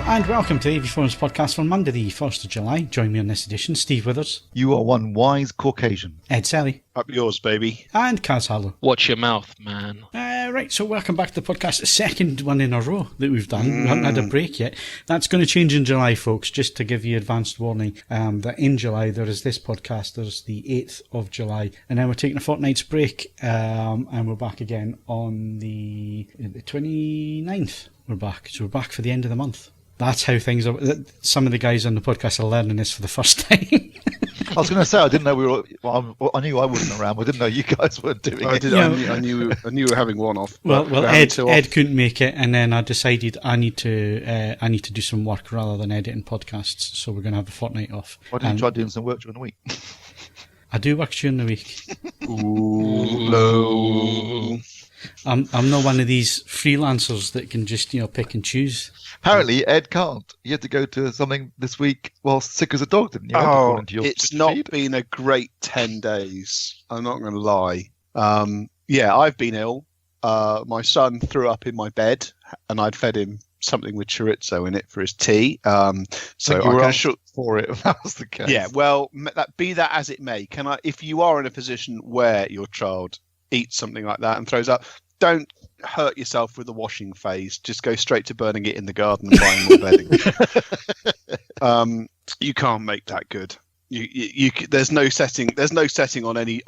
And welcome to the AVForums podcast for Monday the 1st of July. Join me on this edition, Steve Withers. You are one wise Caucasian. Ed Selley. Up yours, baby. And Kaz Harlow. Watch your mouth, man. Right, so welcome back to the podcast. The second one in a row that we've done. We haven't had a break yet. That's going to change in July, folks, just to give you advanced warning that in July there is this podcast. There's the 8th of July. And then we're taking a fortnight's break and we're back again on the 29th. We're back. So we're back for the end of the month. That's how things are. Some of the guys on the podcast are learning this for the first time. I was going to say, I didn't know we were. Well, I knew I wasn't around. But I didn't know you guys weren't doing it. I knew we were having one off. Well, Ed couldn't make it, and then I decided I need to do some work rather than editing podcasts. So we're going to have a fortnight off. Why don't you try doing some work during the week? I do work during the week. Ooh, no. I'm not one of these freelancers that can just pick and choose. Apparently, Ed can't. You had to go to something this week while sick as a dog, didn't you? It's not been a great 10 days. I'm not going to lie. I've been ill. My son threw up in my bed, and I'd fed him something with chorizo in it for his tea. So you were unsure for it. If that was the case. Yeah. Well, be that as it may. If you are in a position where your child eats something like that and throws up, don't hurt yourself with the washing phase. Just go straight to burning it in the garden and buying more bedding. You can't make that good. There's no setting on any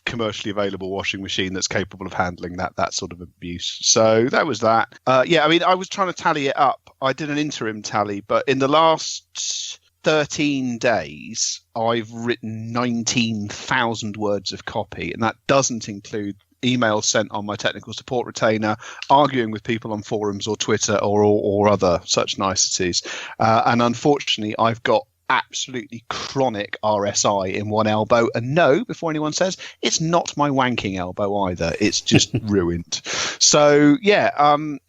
commercially available washing machine that's capable of handling that sort of abuse. So that was that. I was trying to tally it up. I did an interim tally, but in the last 13 days, I've written 19,000 words of copy, and that doesn't include emails sent on my technical support retainer, arguing with people on forums or Twitter or other such niceties. And unfortunately, I've got absolutely chronic RSI in one elbow. And no, before anyone says, it's not my wanking elbow either. It's just ruined. So yeah,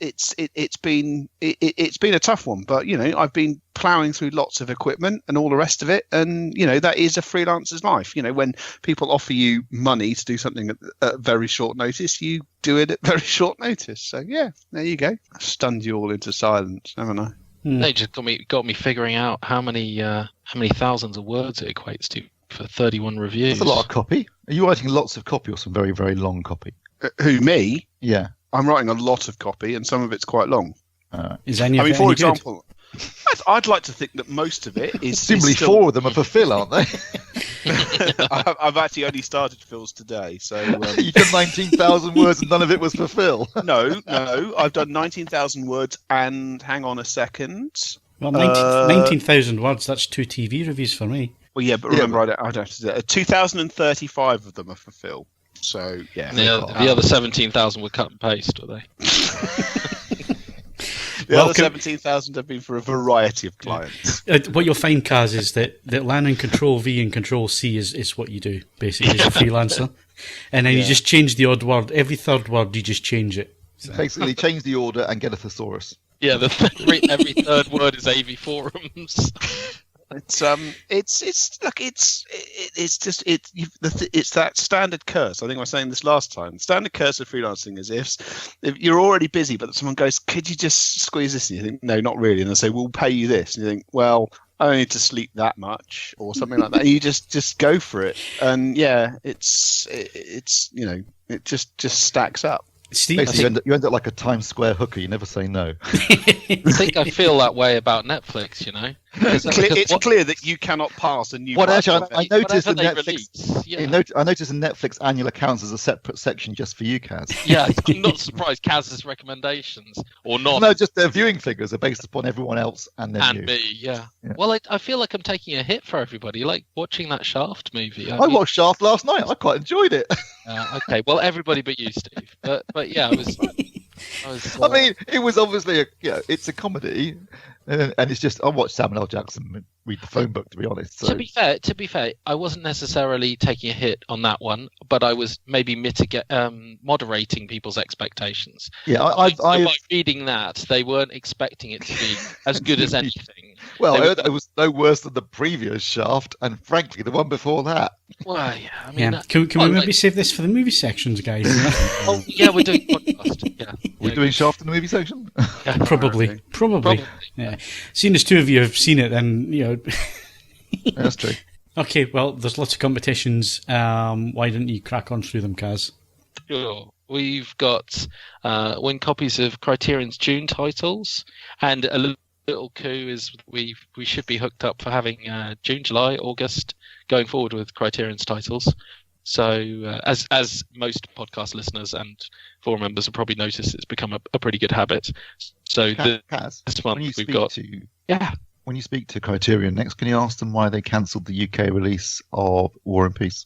it's been a tough one. But I've been ploughing through lots of equipment and all the rest of it, and that is a freelancer's life. When people offer you money to do something at very short notice, you do it at very short notice. So yeah, there you go. I stunned you all into silence, haven't I? They just got me figuring out how many thousands of words it equates to for 31 reviews. That's a lot of copy. Are you writing lots of copy or some very, very long copy? Who, me? Yeah. I'm writing a lot of copy, and some of it's quite long. Is any of it for any example, I'd like to think that most of it is simply still... 4 of them are for Phil, aren't they? I've actually only started Phil's today, so you've done 19,000 words and none of it was for Phil. No, I've done 19,000 words, and hang on a second. Well, 19,000 words. That's 2 TV reviews for me. Well, yeah, but remember, I don't have to do it. 2,035 of them are for Phil. So yeah, the other 17,000 were cut and paste, were they? The other 17,000 have been for a variety of clients. What you'll find, Kaz, is that learning Control V and Control C is what you do, basically, as a freelancer. And then you just change the odd word. Every third word, you just change it. So. Basically, change the order and get a thesaurus. Yeah, every third word is AVForums. It's that standard curse. I think I was saying this last time. Standard curse of freelancing is if you're already busy, but someone goes, "Could you just squeeze this?" And you think, "No, not really." And they say, "We'll pay you this." And you think, "Well, I don't need to sleep that much," or something like that. And you just go for it. And yeah, it just stacks up. Steve, you end up like a Times Square hooker. You never say no. I think I feel that way about Netflix. It's clear that you cannot pass a new. Well, actually, I noticed in Netflix. I noticed in Netflix annual accounts as a separate section just for you, Kaz. Yeah, I'm not surprised. Kaz's recommendations or not? No, just their viewing figures are based upon everyone else and then you. Me. Yeah. Well, I feel like I'm taking a hit for everybody. Like watching that Shaft movie. I watched Shaft last night. I quite enjoyed it. Okay. Well, everybody but you, Steve. But yeah, I was. I mean, it was obviously it's a comedy, and it's just I watched Samuel L. Jackson read the phone book, to be honest. So. To be fair, I wasn't necessarily taking a hit on that one, but I was maybe moderating people's expectations. Yeah, by reading that, they weren't expecting it to be as good as anything. Well, I heard it was no worse than the previous Shaft, and frankly, the one before that. Well, yeah, I mean, Can we maybe save this for the movie sections, guys? Oh, yeah, we're doing podcasts. podcast. Yeah. We're doing Shaft in the movie section? Yeah. Probably. Yeah. Seeing as two of you have seen it, then, Yeah, that's true. Okay, well, there's lots of competitions. Why don't you crack on through them, Kaz? Sure. We've got win copies of Criterion's June titles, and a little coup is we should be hooked up for having June, July, August going forward with Criterion's titles. So as most podcast listeners and forum members have probably noticed, it's become a pretty good habit. So Kaz, this month we've got When you speak to Criterion next, can you ask them why they cancelled the UK release of War and Peace?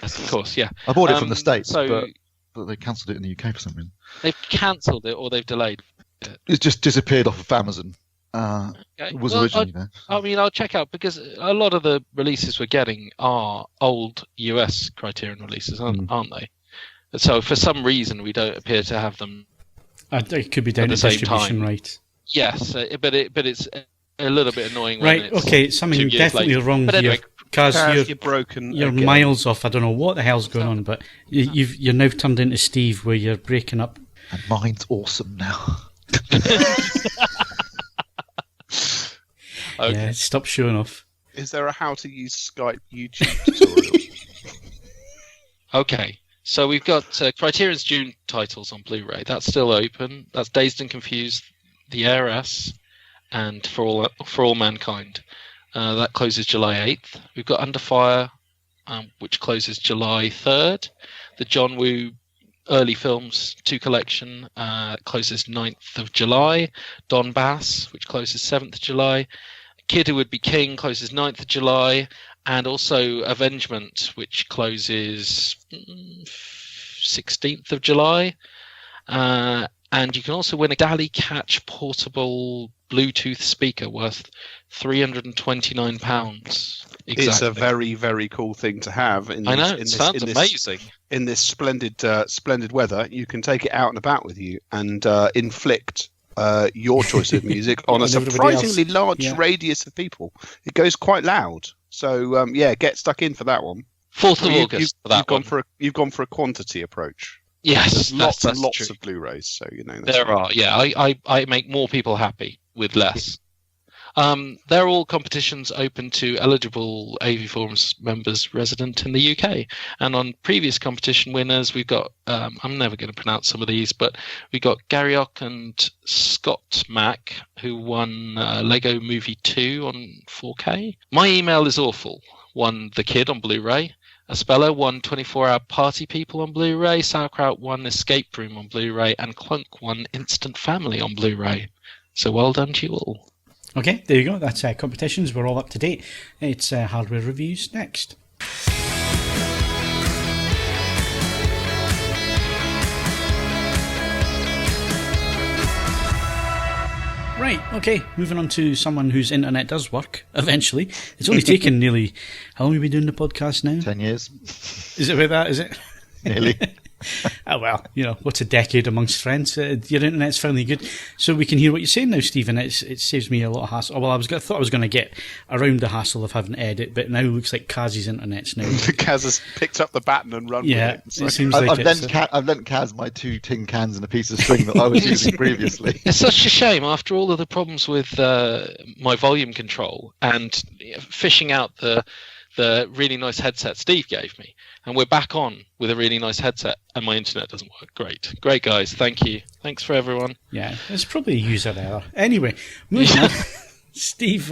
Yes, of course, yeah. I bought it from the States, so but they cancelled it in the UK for some reason. they've cancelled it or they've delayed it. It's just disappeared off of Amazon. Okay. It was originally there. I mean, I'll check out, because a lot of the releases we're getting are old US Criterion releases, aren't they? So for some reason, we don't appear to have them. It could be down to distribution rights. Yes, but it's a little bit annoying. Right, when it's okay, something definitely later. wrong But here. anyway, Kaz, you're broken. you're again. miles off. I don't know what the hell's going on, but you're now turned into Steve, where you're breaking up. And mine's awesome now. Okay. Yeah, stop showing off. Is there a how to use Skype YouTube tutorial? Okay, so we've got Criterion's June titles on Blu-ray. That's still open. That's Dazed and Confused, The Heiress, and For All Mankind. That closes July 8th. We've got Under Fire, which closes July 3rd. The John Woo Early Films 2 collection closes 9th of July. Don Bass, which closes 7th of July. Kid Who Would Be King closes 9th of July. And also Avengement, which closes 16th of July. And you can also win a Dally Catch portable Bluetooth speaker worth £329. Exactly. It's a very, very cool thing to have. I know, it sounds amazing. In this splendid weather, you can take it out and about with you and inflict your choice of music on a surprisingly large radius of people. It goes quite loud. So, get stuck in for that one. 4th of August for that one. You've gone for a quantity approach. Yes, There's lots and lots true. of Blu-rays, so there are. Yeah, I make more people happy with less. They're all competitions open to eligible AVForums members resident in the UK. And on previous competition winners, we've got, I'm never going to pronounce some of these, but we got Garriock and Scott Mack, who won Lego Movie 2 on 4K. My Email Is Awful won The Kid on Blu-ray. Aspeller won 24-Hour Party People on Blu-ray. Sauerkraut won Escape Room on Blu-ray. And Clunk won Instant Family on Blu-ray. So well done to you all. Okay, there you go. That's competitions. We're all up to date. It's hardware reviews next. Right, okay, moving on to someone whose internet does work, eventually. It's only taken nearly... How long have we been doing the podcast now? 10 years. Is it about that, is it? Nearly. Oh, well, what's a decade amongst friends? Your internet's finally good. So we can hear what you're saying now, Stephen. It saves me a lot of hassle. Well, I thought I was going to get around the hassle of having to edit, but now it looks like Kaz's internet's now. Kaz has picked up the baton and run with it. It seems like I've lent Kaz my 2 tin cans and a piece of string that I was using previously. It's such a shame after all of the problems with my volume control and fishing out the really nice headset Steve gave me. And we're back on with a really nice headset and my internet doesn't work. Great, guys. Thank you. Thanks for everyone. Yeah, it's probably a user error. Anyway, moving on. Steve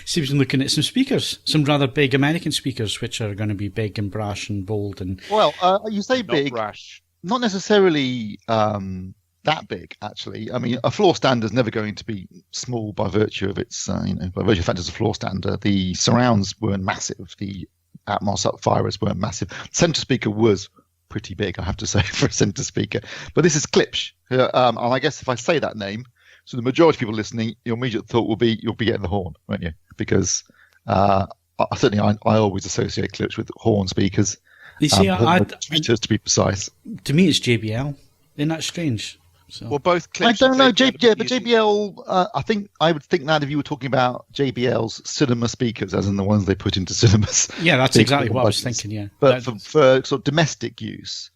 seems to be looking at some speakers, some rather big American speakers, which are going to be big and brash and bold. And well, you say big, brash. Not necessarily that big, actually. I mean, a floor stand is never going to be small by virtue of its, by virtue of the fact it's a floor stand. The surrounds weren't massive. The Atmos upfirers weren't massive. Center speaker was pretty big, I have to say, for a center speaker. But this is Klipsch, and I guess if I say that name, so the majority of people listening, your immediate thought will be you'll be getting the horn, won't you? Because certainly I always associate Klipsch with horn speakers. You see, to be precise. To me, it's JBL. Isn't that strange? So. Well, both Klipsch. I don't know, but JBL. I would think that if you were talking about JBL's cinema speakers, as in the ones they put into cinemas. Yeah, that's exactly what I was thinking. Yeah, but for sort of domestic use,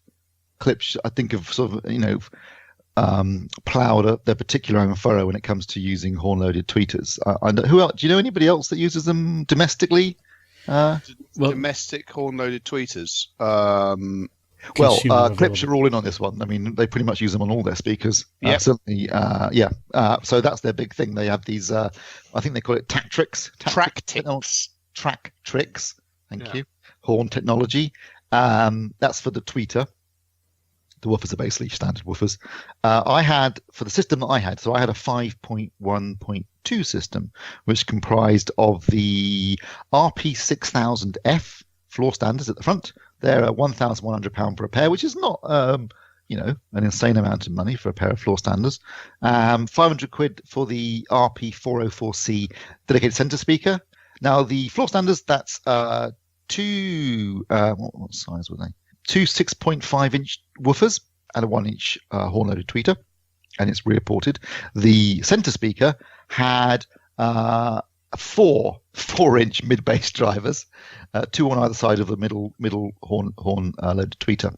Klipsch, I think of sort of ploughed their particular own furrow when it comes to using horn-loaded tweeters. Who else? Do you know anybody else that uses them domestically? Domestic horn-loaded tweeters. Klipsch are all in on this one. I mean, they pretty much use them on all their speakers. Yep. Certainly, so that's their big thing. They have these, I think they call it Tractrix. Tractrix. Thank you. Horn technology. That's for the tweeter. The woofers are basically standard woofers. I had, for the system that I had, so I had a 5.1.2 system, which comprised of the RP6000F floor standards at the front. They're £1,100 for a pair, which is not, an insane amount of money for a pair of floor standards. £500 for the RP404C dedicated center speaker. Now, the floor standards, that's what size were they? Two 6.5-inch woofers and a 1-inch horn-loaded tweeter, and it's rear-ported. The center speaker had 4-inch mid-bass drivers, 2 on either side of the middle horn-loaded tweeter.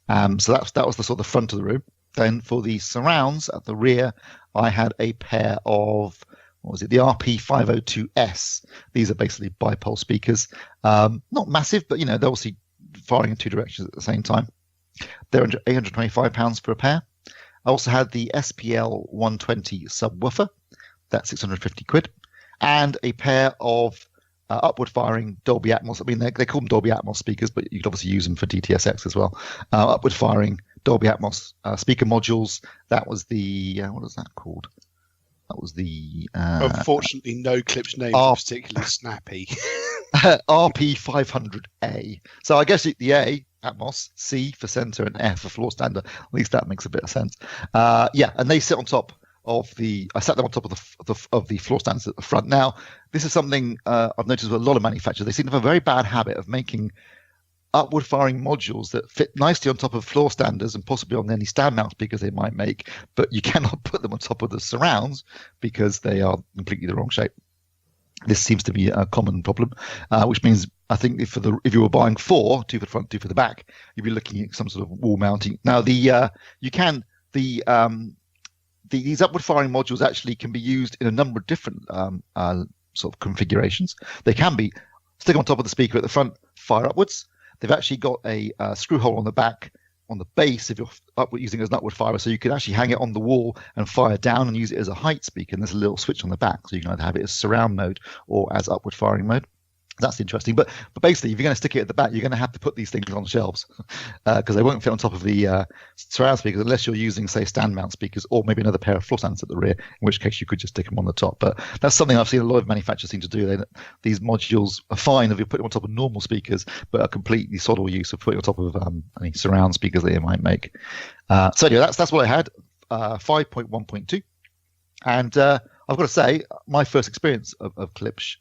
So that was the sort of the front of the room. Then for the surrounds at the rear, I had a pair of the RP502S. These are basically bipole speakers, not massive, but they're obviously firing in 2 directions at the same time. They're £825 for a pair. I also had the SPL 120 subwoofer. That's £650. And a pair of upward firing Dolby Atmos. I mean, they call them Dolby Atmos speakers, but you could obviously use them for DTSX as well. Upward firing Dolby Atmos speaker modules. that was the what is that called? That was the unfortunately no Klipsch names are particularly snappy. RP500A. So I guess the A, Atmos, C for center, and F for floor standard. At least that makes a bit of sense. And they sit on top of I sat them on top of the floor standards at the front. Now, this is something I've noticed with a lot of manufacturers. They seem to have a very bad habit of making upward firing modules that fit nicely on top of floor standards and possibly on any stand mount speakers they might make, but you cannot put them on top of the surrounds because they are completely the wrong shape. This seems to be a common problem, which means I think if you were buying 4, 2 for the front, 2 for the back, you'd be looking at some sort of wall mounting. Now these upward firing modules actually can be used in a number of different sort of configurations. They can be stick on top of the speaker at the front, fire upwards. They've actually got a screw hole on the back, on the base, if you're using it as an upward firer, so you can actually hang it on the wall and fire down and use it as a height speaker. And there's a little switch on the back, so you can either have it as surround mode or as upward firing mode. That's interesting. But basically, if you're going to stick it at the back, you're going to have to put these things on shelves because they won't fit on top of the surround speakers unless you're using, say, stand mount speakers or maybe another pair of floor stands at the rear, in which case you could just stick them on the top. But that's something I've seen a lot of manufacturers seem to do. These modules are fine if you put them on top of normal speakers, but are completely sodal use of putting on top of any surround speakers that you might make. So anyway, that's what I had, 5.1.2. And I've got to say, my first experience of Klipsch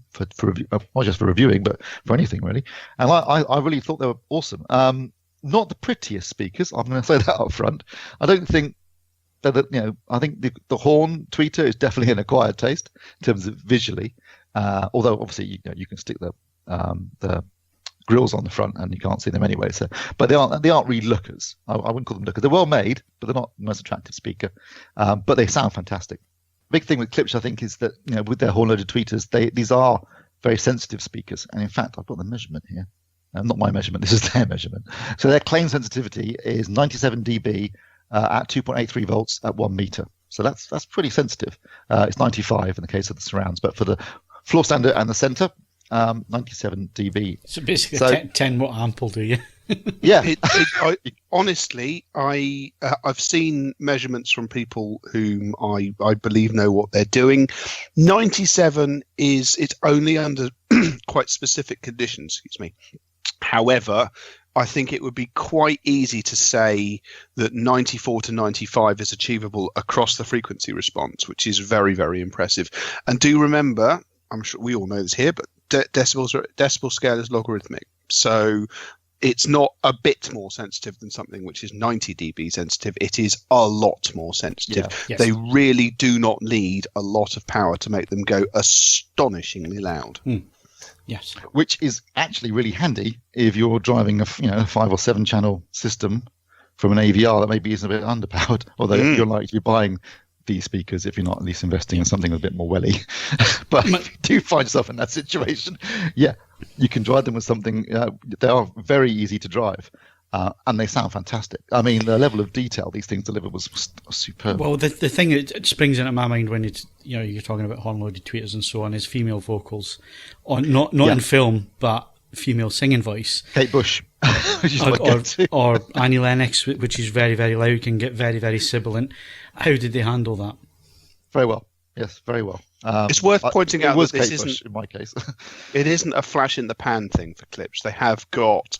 for not just for reviewing, but for anything really, and I really thought they were awesome. Not the prettiest speakers, I'm going to say that up front. I don't think that I think the horn tweeter is definitely an acquired taste in terms of visually. Although obviously you can stick the grills on the front and you can't see them anyway. So, but they aren't really lookers. I wouldn't call them lookers. They're well made, but they're not the most attractive speaker. But they sound fantastic. Big thing with Klipsch, I think, is that with their horn-loaded tweeters, these are very sensitive speakers. And in fact, I've got the measurement here. Not my measurement. This is their measurement. So their claim sensitivity is 97 dB at 2.83 volts at 1 meter. So that's pretty sensitive. It's 95 in the case of the surrounds, but for the floor standard and the center, 97 dB. So basically 10 watt amp will do you. Yeah. Honestly, I've seen measurements from people whom I believe know what they're doing. 97 it's only under quite specific conditions. Excuse me. However, I think it would be quite easy to say that 94 to 95 is achievable across the frequency response, which is very, very impressive. And do remember, I'm sure we all know this here, but decibel scale is logarithmic. So it's not a bit more sensitive than something which is 90 dB sensitive. It is a lot more sensitive. Yeah. Yes. They really do not need a lot of power to make them go astonishingly loud. Yes. Which is actually really handy if you're driving a 5 or 7 channel system from an AVR that maybe isn't a bit underpowered, although you're likely to be buying these speakers if you're not at least investing in something a bit more welly. But if you do find yourself in that situation, yeah, you can drive them with something. They are very easy to drive. And they sound fantastic. I mean, the level of detail these things deliver was superb. Well, the thing that springs into my mind when you're talking about horn-loaded tweeters and so on is female vocals, not in film, but female singing voice. Kate Bush, or Annie Lennox, which is very, very loud, can get very, very sibilant. How did they handle that? Very well. Yes, very well. It's worth pointing out that this isn't, in my case. It isn't a flash in the pan thing for Klipsch. They have got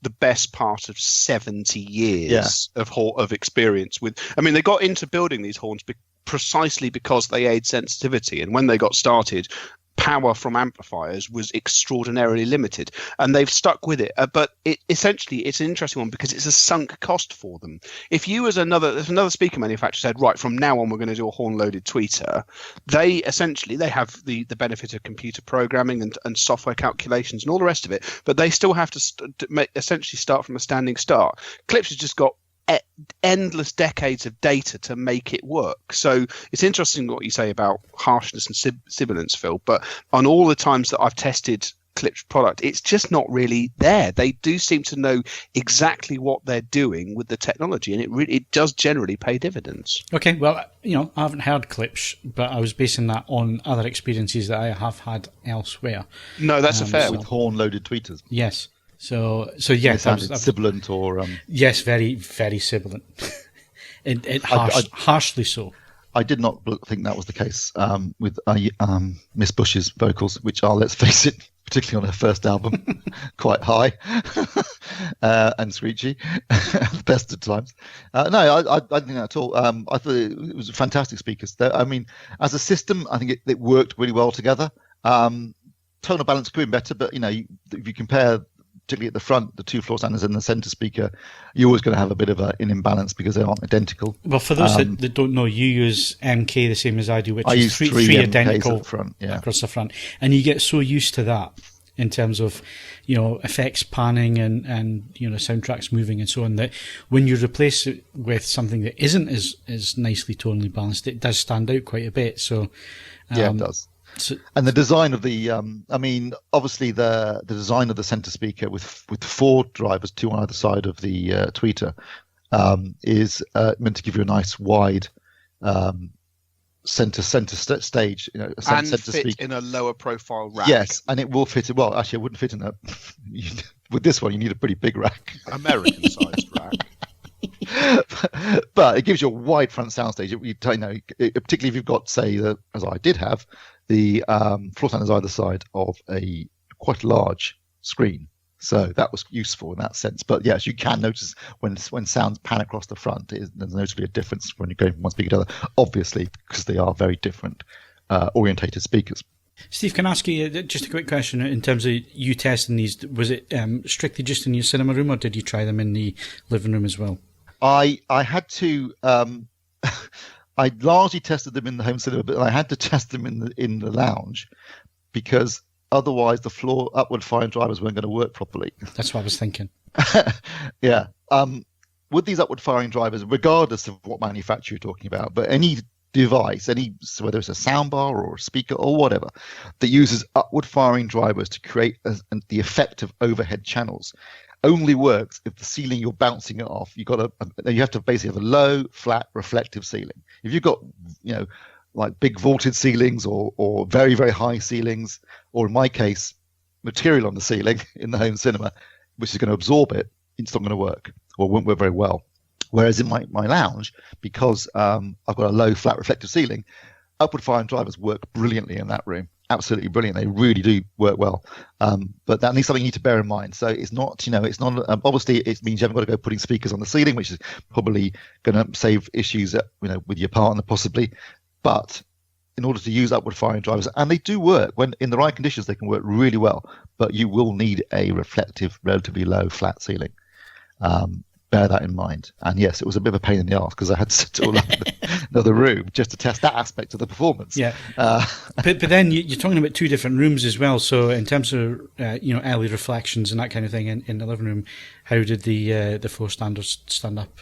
the best part of 70 years of experience with. I mean, they got into building these horns precisely because they aid sensitivity, and when they got started, power from amplifiers was extraordinarily limited, and they've stuck with it. But essentially, it's an interesting one because it's a sunk cost for them. If you, as another speaker manufacturer, said, right, from now on we're going to do a horn-loaded tweeter, they have the benefit of computer programming and software calculations and all the rest of it, but they still have to essentially start from a standing start. Klipsch has just got endless decades of data to make it work. So it's interesting what you say about harshness and sibilance, Phil, but on all the times that I've tested Klipsch product, it's just not really there. They do seem to know exactly what they're doing with the technology, and it does generally pay dividends. Okay, well, I haven't heard Klipsch, but I was basing that on other experiences that I have had elsewhere. No, that's a fair with horn-loaded tweeters. Yes. So yes, sibilant or yes, very, very sibilant. Harshly so. I did not think that was the case with Miss Bush's vocals, which are, let's face it, particularly on her first album, quite high and screechy, the best of times. No, I didn't think that at all. I thought it was fantastic speakers. I mean, as a system, I think it worked really well together. Tonal balance could be better, but if you compare, particularly at the front, the two floor standards and the center speaker, you're always going to have a bit of an imbalance because they aren't identical. Well, for those that don't know, you use MK the same as I do, which is three identical front, across the front, and you get so used to that in terms of effects panning and soundtracks moving and so on, that when you replace it with something that isn't as nicely tonally balanced, it does stand out quite a bit. So it does. And the design of obviously the design of the center speaker with 4 drivers, 2 on either side of the tweeter, is meant to give you a nice wide center stage, center fit speaker in a lower profile rack. Yes, and it will fit. Well, actually, it wouldn't fit in a. With this one, you need a pretty big rack, American sized rack. But it gives you a wide front soundstage. Particularly if you've got, say, as I did have, the floor standards either side of a quite large screen. So that was useful in that sense. But yes, you can notice when sounds pan across the front, there's noticeably a difference when you're going from one speaker to the other, obviously, because they are very different orientated speakers. Steve, can I ask you just a quick question in terms of you testing these? Was it strictly just in your cinema room, or did you try them in the living room as well? I had to. I largely tested them in the home cinema, but I had to test them in the lounge because otherwise the floor upward firing drivers weren't going to work properly. That's what I was thinking. Yeah. With these upward firing drivers, regardless of what manufacturer you're talking about, but any device, whether it's a soundbar or a speaker or whatever, that uses upward firing drivers to create the effect of overhead channels, only works if the ceiling you're bouncing it off, you have to basically have a low, flat, reflective ceiling. If you've got, like big vaulted ceilings or very, very high ceilings, or in my case, material on the ceiling in the home cinema, which is going to absorb it, it's not going to work or won't work very well. Whereas in my lounge, because I've got a low, flat, reflective ceiling, upward firing drivers work brilliantly in that room. Absolutely brilliant. They really do work well. But that needs something you need to bear in mind. So it's not, obviously it means you haven't got to go putting speakers on the ceiling, which is probably going to save issues, with your partner possibly. But in order to use upward firing drivers, and they do work when in the right conditions, they can work really well, but you will need a reflective, relatively low, flat ceiling. bear that in mind. And yes, it was a bit of a pain in the arse because I had to sit all up in another room just to test that aspect of the performance. Yeah, but then you're talking about two different rooms as well. So in terms of early reflections and that kind of thing in the living room, how did the floor standers stand up?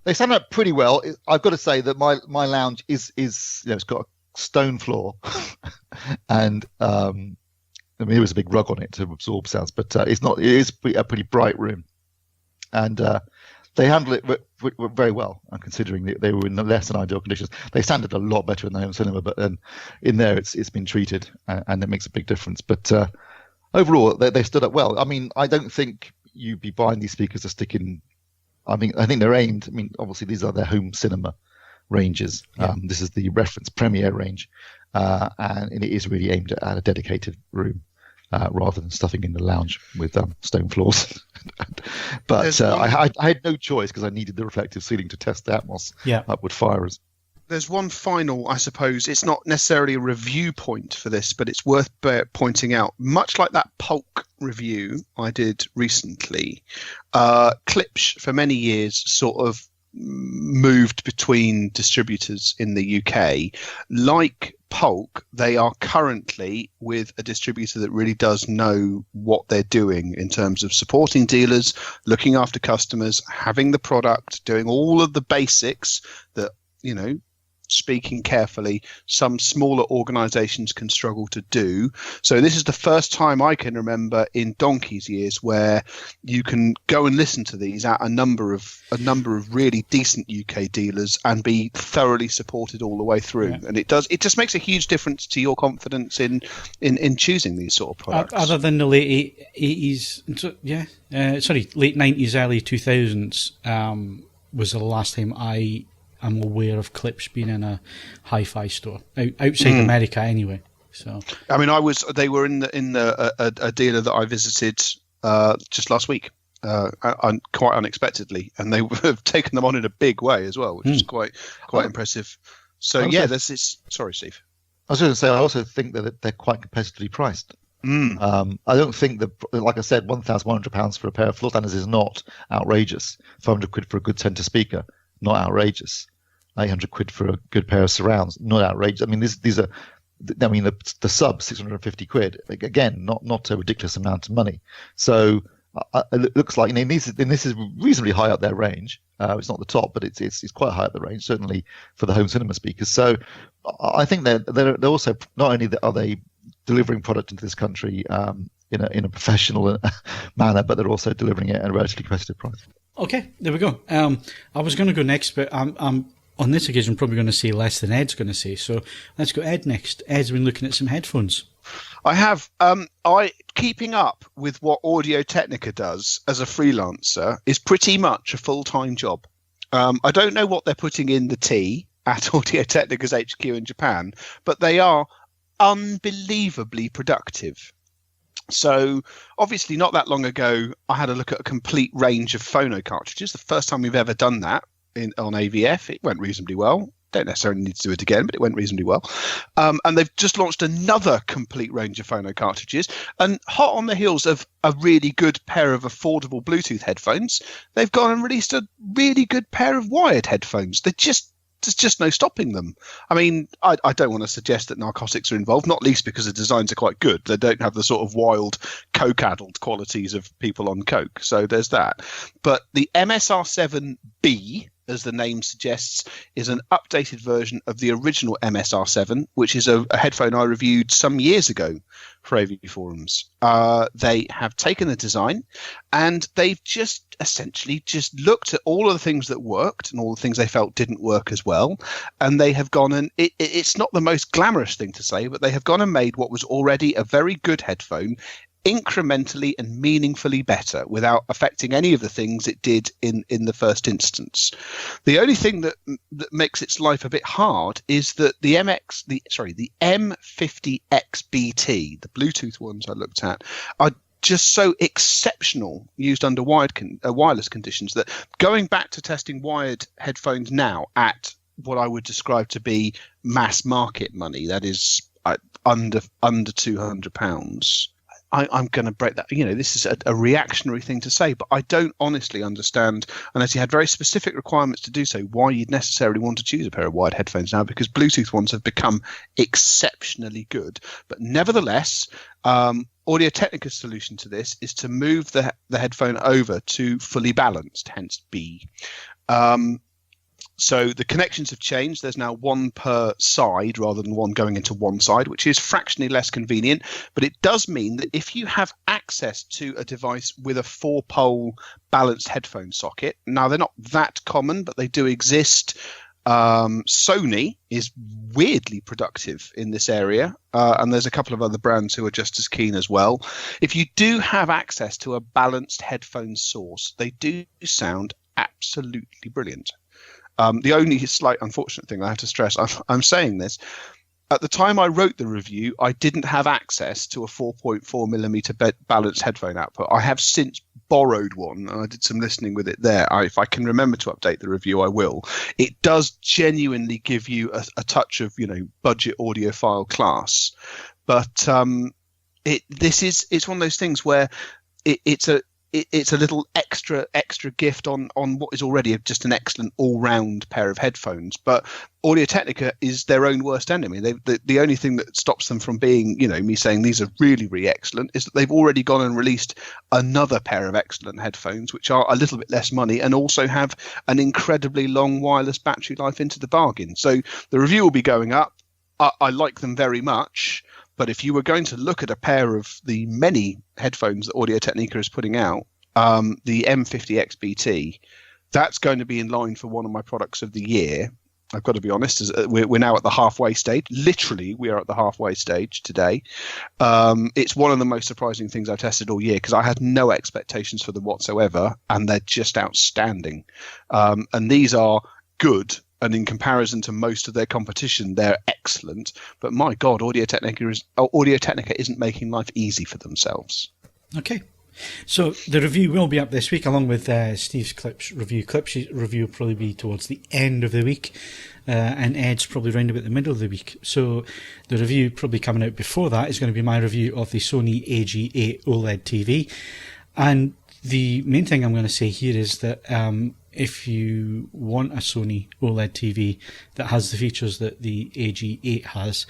They stand up pretty well. I've got to say that my lounge is it's got a stone floor, and I mean there was a big rug on it to absorb sounds, but it's not. It is a pretty bright room. And they handle it very well. And considering that they were in less than ideal conditions, they sounded a lot better in the home cinema. But in there, it's been treated, and it makes a big difference. But overall, they stood up well. I mean, I don't think you'd be buying these speakers to stick in. I think they're aimed. I mean, obviously these are their home cinema ranges. Yeah. This is the reference Premiere range, and it is really aimed at a dedicated room. Rather than stuffing in the lounge with stone floors. But I had no choice because I needed the reflective ceiling to test the Atmos upward firers. There's one final, I suppose, it's not necessarily a review point for this, but it's worth pointing out, much like that Polk review I did recently, Klipsch for many years sort of moved between distributors in the UK. Like Polk, they are currently with a distributor that really does know what they're doing in terms of supporting dealers, looking after customers, having the product, doing all of the basics that, speaking carefully, some smaller organizations can struggle to do. So this is the first time I can remember in donkey's years where you can go and listen to these at a number of really decent UK dealers and be thoroughly supported all the way through. Yeah. And it just makes a huge difference to your confidence in choosing these sort of products. Other than the late 80s, late 90s, early 2000s was the last time I'm aware of Klipsch being in a hi-fi store outside America, anyway. So, I mean, they were in a dealer that I visited just last week, quite unexpectedly, and they have taken them on in a big way as well, which is quite impressive. So there's this. Sorry, Steve. I was going to say, I also think that they're quite competitively priced. I don't think that, like I said, £1,100 for a pair of floor standers is not outrageous. £500 for a good centre speaker, not outrageous. £800 for a good pair of surrounds, not outrageous. I mean, these are, the sub £650 again, not a ridiculous amount of money. So it looks like, and this is reasonably high up their range. It's not the top, but it's quite high up the range, certainly for the home cinema speakers. So I think they're also, not only are they delivering product into this country in a professional manner, but they're also delivering it at a relatively competitive price. Okay, there we go. I was going to go next, but I'm on this occasion probably going to say less than Ed's going to say. So let's go Ed next. Ed's been looking at some headphones. I have. Keeping up with what Audio Technica does as a freelancer is pretty much a full-time job. I don't know what they're putting in the tea at Audio Technica's HQ in Japan, but they are unbelievably productive. So obviously not that long ago, I had a look at a complete range of phono cartridges. The first time we've ever done that on AVF. It went reasonably well. Don't necessarily need to do it again, but it went reasonably well. And they've just launched another complete range of phono cartridges. And hot on the heels of a really good pair of affordable Bluetooth headphones, they've gone and released a really good pair of wired headphones. There's just no stopping them. I mean, I don't want to suggest that narcotics are involved, not least because the designs are quite good. They don't have the sort of wild coke-addled qualities of people on coke. So there's that. But the MSR7b, as the name suggests, is an updated version of the original MSR7, which is a headphone I reviewed some years ago for AVForums. They have taken the design and they've essentially looked at all of the things that worked and all the things they felt didn't work as well. And they have gone and it's not the most glamorous thing to say, but they have gone and made what was already a very good headphone incrementally and meaningfully better without affecting any of the things it did in the first instance. The only thing that makes its life a bit hard is that the M50XBT, the Bluetooth ones I looked at, are just so exceptional used under wireless conditions that going back to testing wired headphones now at what I would describe to be mass market money, that is under £200, I'm going to break that. This is a reactionary thing to say, but I don't honestly understand, unless you had very specific requirements to do so, why you'd necessarily want to choose a pair of wired headphones now, because Bluetooth ones have become exceptionally good. But nevertheless, Audio-Technica's solution to this is to move the headphone over to fully balanced, hence B. So the connections have changed. There's now one per side rather than one going into one side, which is fractionally less convenient. But it does mean that if you have access to a device with a 4-pole balanced headphone socket, now they're not that common, but they do exist. Sony is weirdly productive in this area, and there's a couple of other brands who are just as keen as well. If you do have access to a balanced headphone source, they do sound absolutely brilliant. The only slight unfortunate thing I have to stress, I'm saying this, at the time I wrote the review, I didn't have access to a 4.4 millimeter balanced headphone output. I have since borrowed one, and I did some listening with it there. If I can remember to update the review, I will. It does genuinely give you a touch of, budget audiophile class, but it's one of those things where it's a little extra gift on what is already just an excellent all-round pair of headphones. But Audio-Technica is their own worst enemy. The only thing that stops them from being, me saying these are really, really excellent, is that they've already gone and released another pair of excellent headphones, which are a little bit less money and also have an incredibly long wireless battery life into the bargain. So the review will be going up. I like them very much. But if you were going to look at a pair of the many headphones that Audio-Technica is putting out, the M50X BT, that's going to be in line for one of my products of the year. I've got to be honest, we're now at the halfway stage. Literally, we are at the halfway stage today. It's one of the most surprising things I've tested all year, because I had no expectations for them whatsoever, and they're just outstanding. And these are good. And in comparison to most of their competition, they're excellent. But my God, Audio-Technica isn't making life easy for themselves. Okay. So the review will be up this week, along with Steve's Klipsch review. Klipsch's review will probably be towards the end of the week, and Ed's probably round about the middle of the week. So the review probably coming out before that is going to be my review of the Sony AG8 OLED TV. And the main thing I'm going to say here is that if you want a Sony OLED TV that has the features that the AG8 has,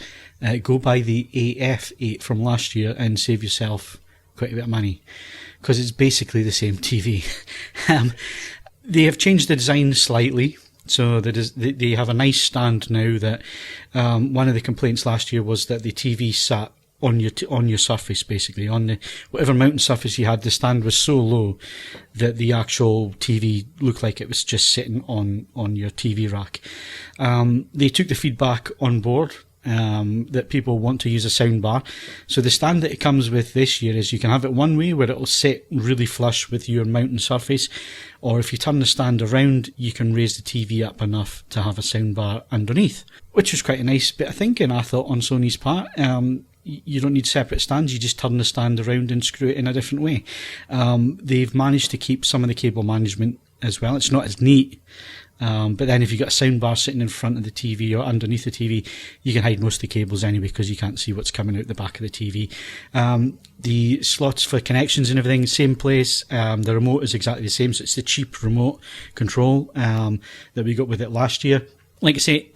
go buy the AF8 from last year and save yourself quite a bit of money, because it's basically the same TV. They have changed the design slightly, so they have a nice stand now. That one of the complaints last year was that the TV sat on your surface, basically on the whatever mountain surface you had. The stand was so low that the actual TV looked like it was just sitting on your TV rack. They took the feedback on board, that people want to use a sound bar. So the stand that it comes with this year is you can have it one way, where it'll sit really flush with your mountain surface, or if you turn the stand around, you can raise the TV up enough to have a sound bar underneath, which was quite a nice bit of thinking, I thought, on Sony's part. You don't need separate stands, you just turn the stand around and screw it in a different way. They've managed to keep some of the cable management as well. It's not as neat, but then if you've got a soundbar sitting in front of the TV or underneath the TV, you can hide most of the cables anyway, because you can't see what's coming out the back of the TV. The slots for connections and everything, same place. The remote is exactly the same, so it's the cheap remote control that we got with it last year. Like I say,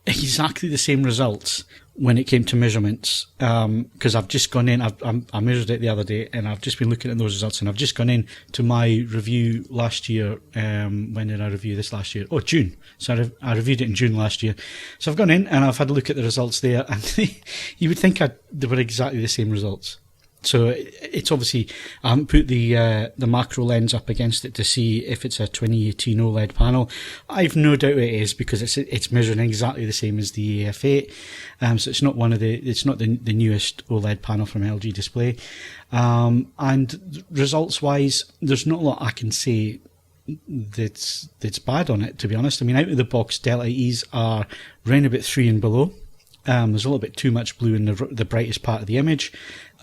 exactly the same results when it came to measurements, because I've just gone in, I measured it the other day, and I've just been looking at those results, and I've just gone in to my review last year. When did I review this last year? Oh, June. So I reviewed it in June last year. So I've gone in and I've had a look at the results there, and you would think they were exactly the same results. So it's obviously, I haven't put the macro lens up against it to see if it's a 2018 OLED panel. I've no doubt it is, because it's measuring exactly the same as the AF8. So it's not the newest OLED panel from LG Display. And results wise, there's not a lot I can say that's bad on it, to be honest. I mean, out of the box, delta E's are round about 3 and below. There's a little bit too much blue in the brightest part of the image.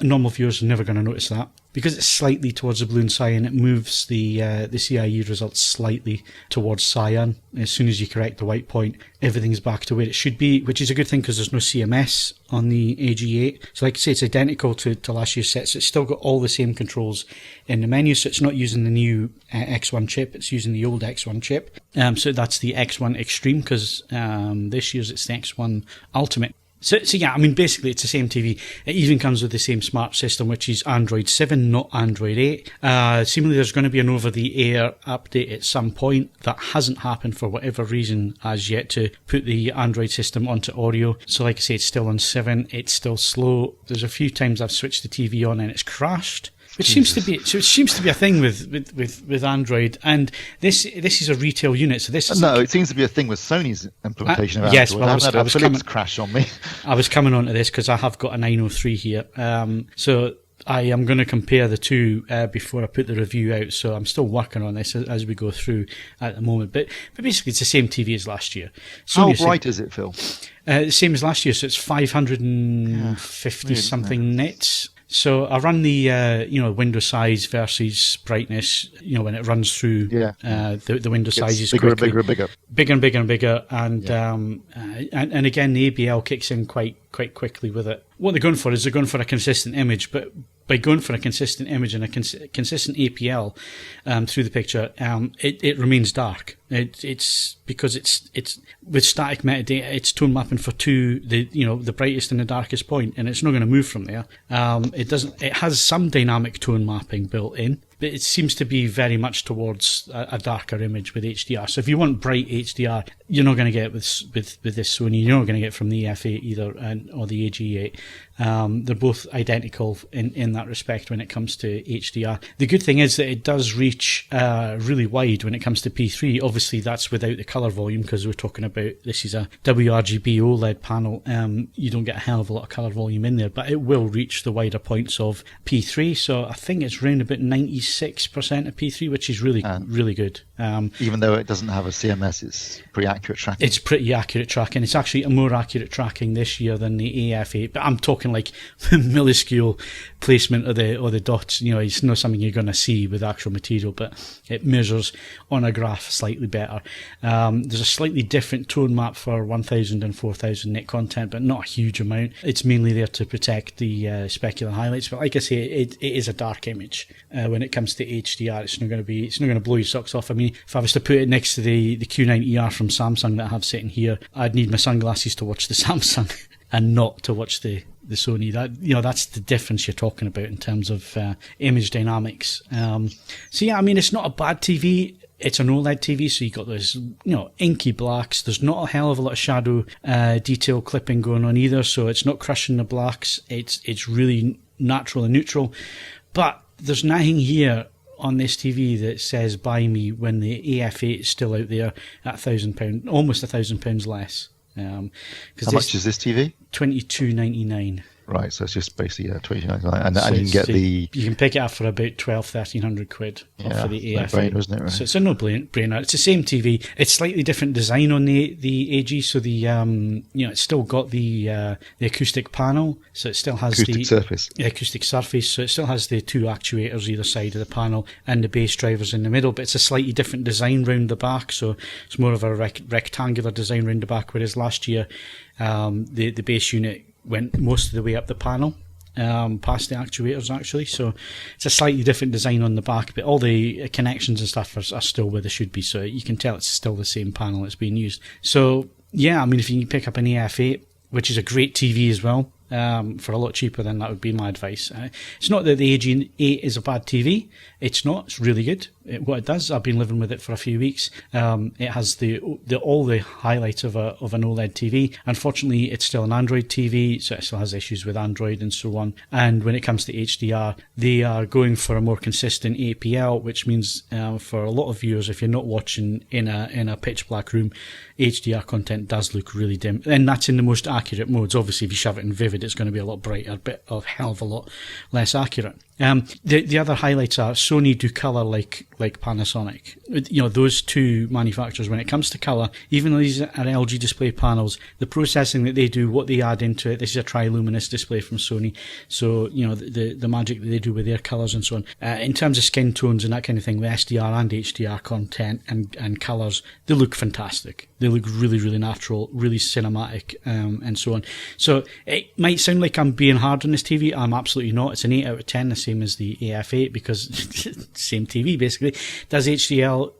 Normal viewers are never going to notice that, because it's slightly towards the blue and cyan, it moves the CIE results slightly towards cyan. As soon as you correct the white point, everything's back to where it should be, which is a good thing because there's no CMS on the AG8. So like I say, it's identical to last year's set, so it's still got all the same controls in the menu, so it's not using the new X1 chip, it's using the old X1 chip. So that's the X1 Extreme, because this year's it's the X1 Ultimate. So yeah, I mean, basically it's the same TV. It even comes with the same smart system, which is Android 7, not Android 8. Seemingly there's going to be an over-the-air update at some point. That hasn't happened for whatever reason as yet, to put the Android system onto audio. So like I say, it's still on 7. It's still slow. There's a few times I've switched the TV on and it's crashed. Which seems to be a thing with Android, and this is a retail unit. So this is it seems to be a thing with Sony's implementation of Android. Yes, well, I was Philips crash on me. I was coming on to this because I have got a 903 here. So I am going to compare the two before I put the review out. So I'm still working on this as we go through at the moment. But basically, it's the same TV as last year. How bright is it, Phil? Same as last year. So it's 550 something nits. So I run the window size versus brightness. When it runs through the window sizes bigger quickly, bigger and bigger, and again the ABL kicks in quite quickly with it. What they're going for is they're going for a consistent image, but by going for a consistent image and a consistent APL through the picture, it remains dark. It's because it's with static metadata, it's tone mapping for the brightest and the darkest point, and it's not going to move from there. It has some dynamic tone mapping built in, but it seems to be very much towards a darker image with HDR. So if you want bright HDR, you're not going to get it with this Sony. You're not going to get it from the EF8 either, or the AG8. They're both identical in that respect when it comes to HDR. The good thing is that it does reach really wide when it comes to P3. Obviously, that's without the colour volume, because we're talking about this is a WRGB OLED panel. You don't get a hell of a lot of colour volume in there, but it will reach the wider points of P3. So I think it's around about 96% of P3, which is really good. Even though it doesn't have a CMS, it's pretty accurate tracking. It's pretty accurate tracking. It's actually a more accurate tracking this year than the AF8, but I'm talking like minuscule placement of the dots. It's not something you're going to see with actual material, but it measures on a graph slightly better. There's a slightly different tone map for 1000 and 4000 nit content, but not a huge amount. It's mainly there to protect the specular highlights. But like I say, it is a dark image. When it comes to HDR, it's not going to blow your socks off. I mean, if I was to put it next to the Q9ER from Samsung that I have sitting here, I'd need my sunglasses to watch the Samsung and not to watch the Sony. That's the difference you're talking about in terms of image dynamics. So yeah, I mean, it's not a bad TV. It's an OLED TV, so you got those, inky blacks. There's not a hell of a lot of shadow detail clipping going on either, so it's not crushing the blacks. It's really natural and neutral. But there's nothing here on this TV that says buy me when the AF8 is still out there at £1,000, almost £1,000 less. How much is this TV? $22.99. Right, so it's just basically $22.99, and you can get you can pick it up for about £1,300 for the AF8. No-brainer, isn't it? Right? So it's a no-brainer. It's the same TV. It's slightly different design on the AG. So it's still got the acoustic panel. So it still has acoustic surface. Acoustic surface. So it still has the two actuators either side of the panel and the bass drivers in the middle. But it's a slightly different design round the back. So it's more of a rectangular design round the back. Whereas last year, the bass unit went most of the way up the panel, past the actuators actually. So it's a slightly different design on the back, but all the connections and stuff are still where they should be. So you can tell it's still the same panel that's being used. So yeah, I mean, if you can pick up an AF8, which is a great TV as well, for a lot cheaper, then that would be my advice. It's not that the AG8 is a bad TV. It's not. It's really good. What it does, I've been living with it for a few weeks. It has all the highlights of an OLED TV. Unfortunately, it's still an Android TV, so it still has issues with Android and so on. And when it comes to HDR, they are going for a more consistent APL, which means for a lot of viewers, if you're not watching in a pitch black room, HDR content does look really dim. And that's in the most accurate modes. Obviously, if you shove it in vivid, it's going to be a lot brighter, but a hell of a lot less accurate. The other highlights are Sony do colour like like Panasonic. You know, those two manufacturers, when it comes to colour, even though these are LG display panels, the processing that they do, what they add into it, this is a triluminous display from Sony, so, you know, the magic that they do with their colours and so on. In terms of skin tones and that kind of thing, with SDR and HDR content and colours, they look fantastic. They look really, really natural, really cinematic, and so on. So it might sound like I'm being hard on this TV. I'm absolutely not. It's an 8 out of 10, the same as the AF8, because same TV basically. Does HLG,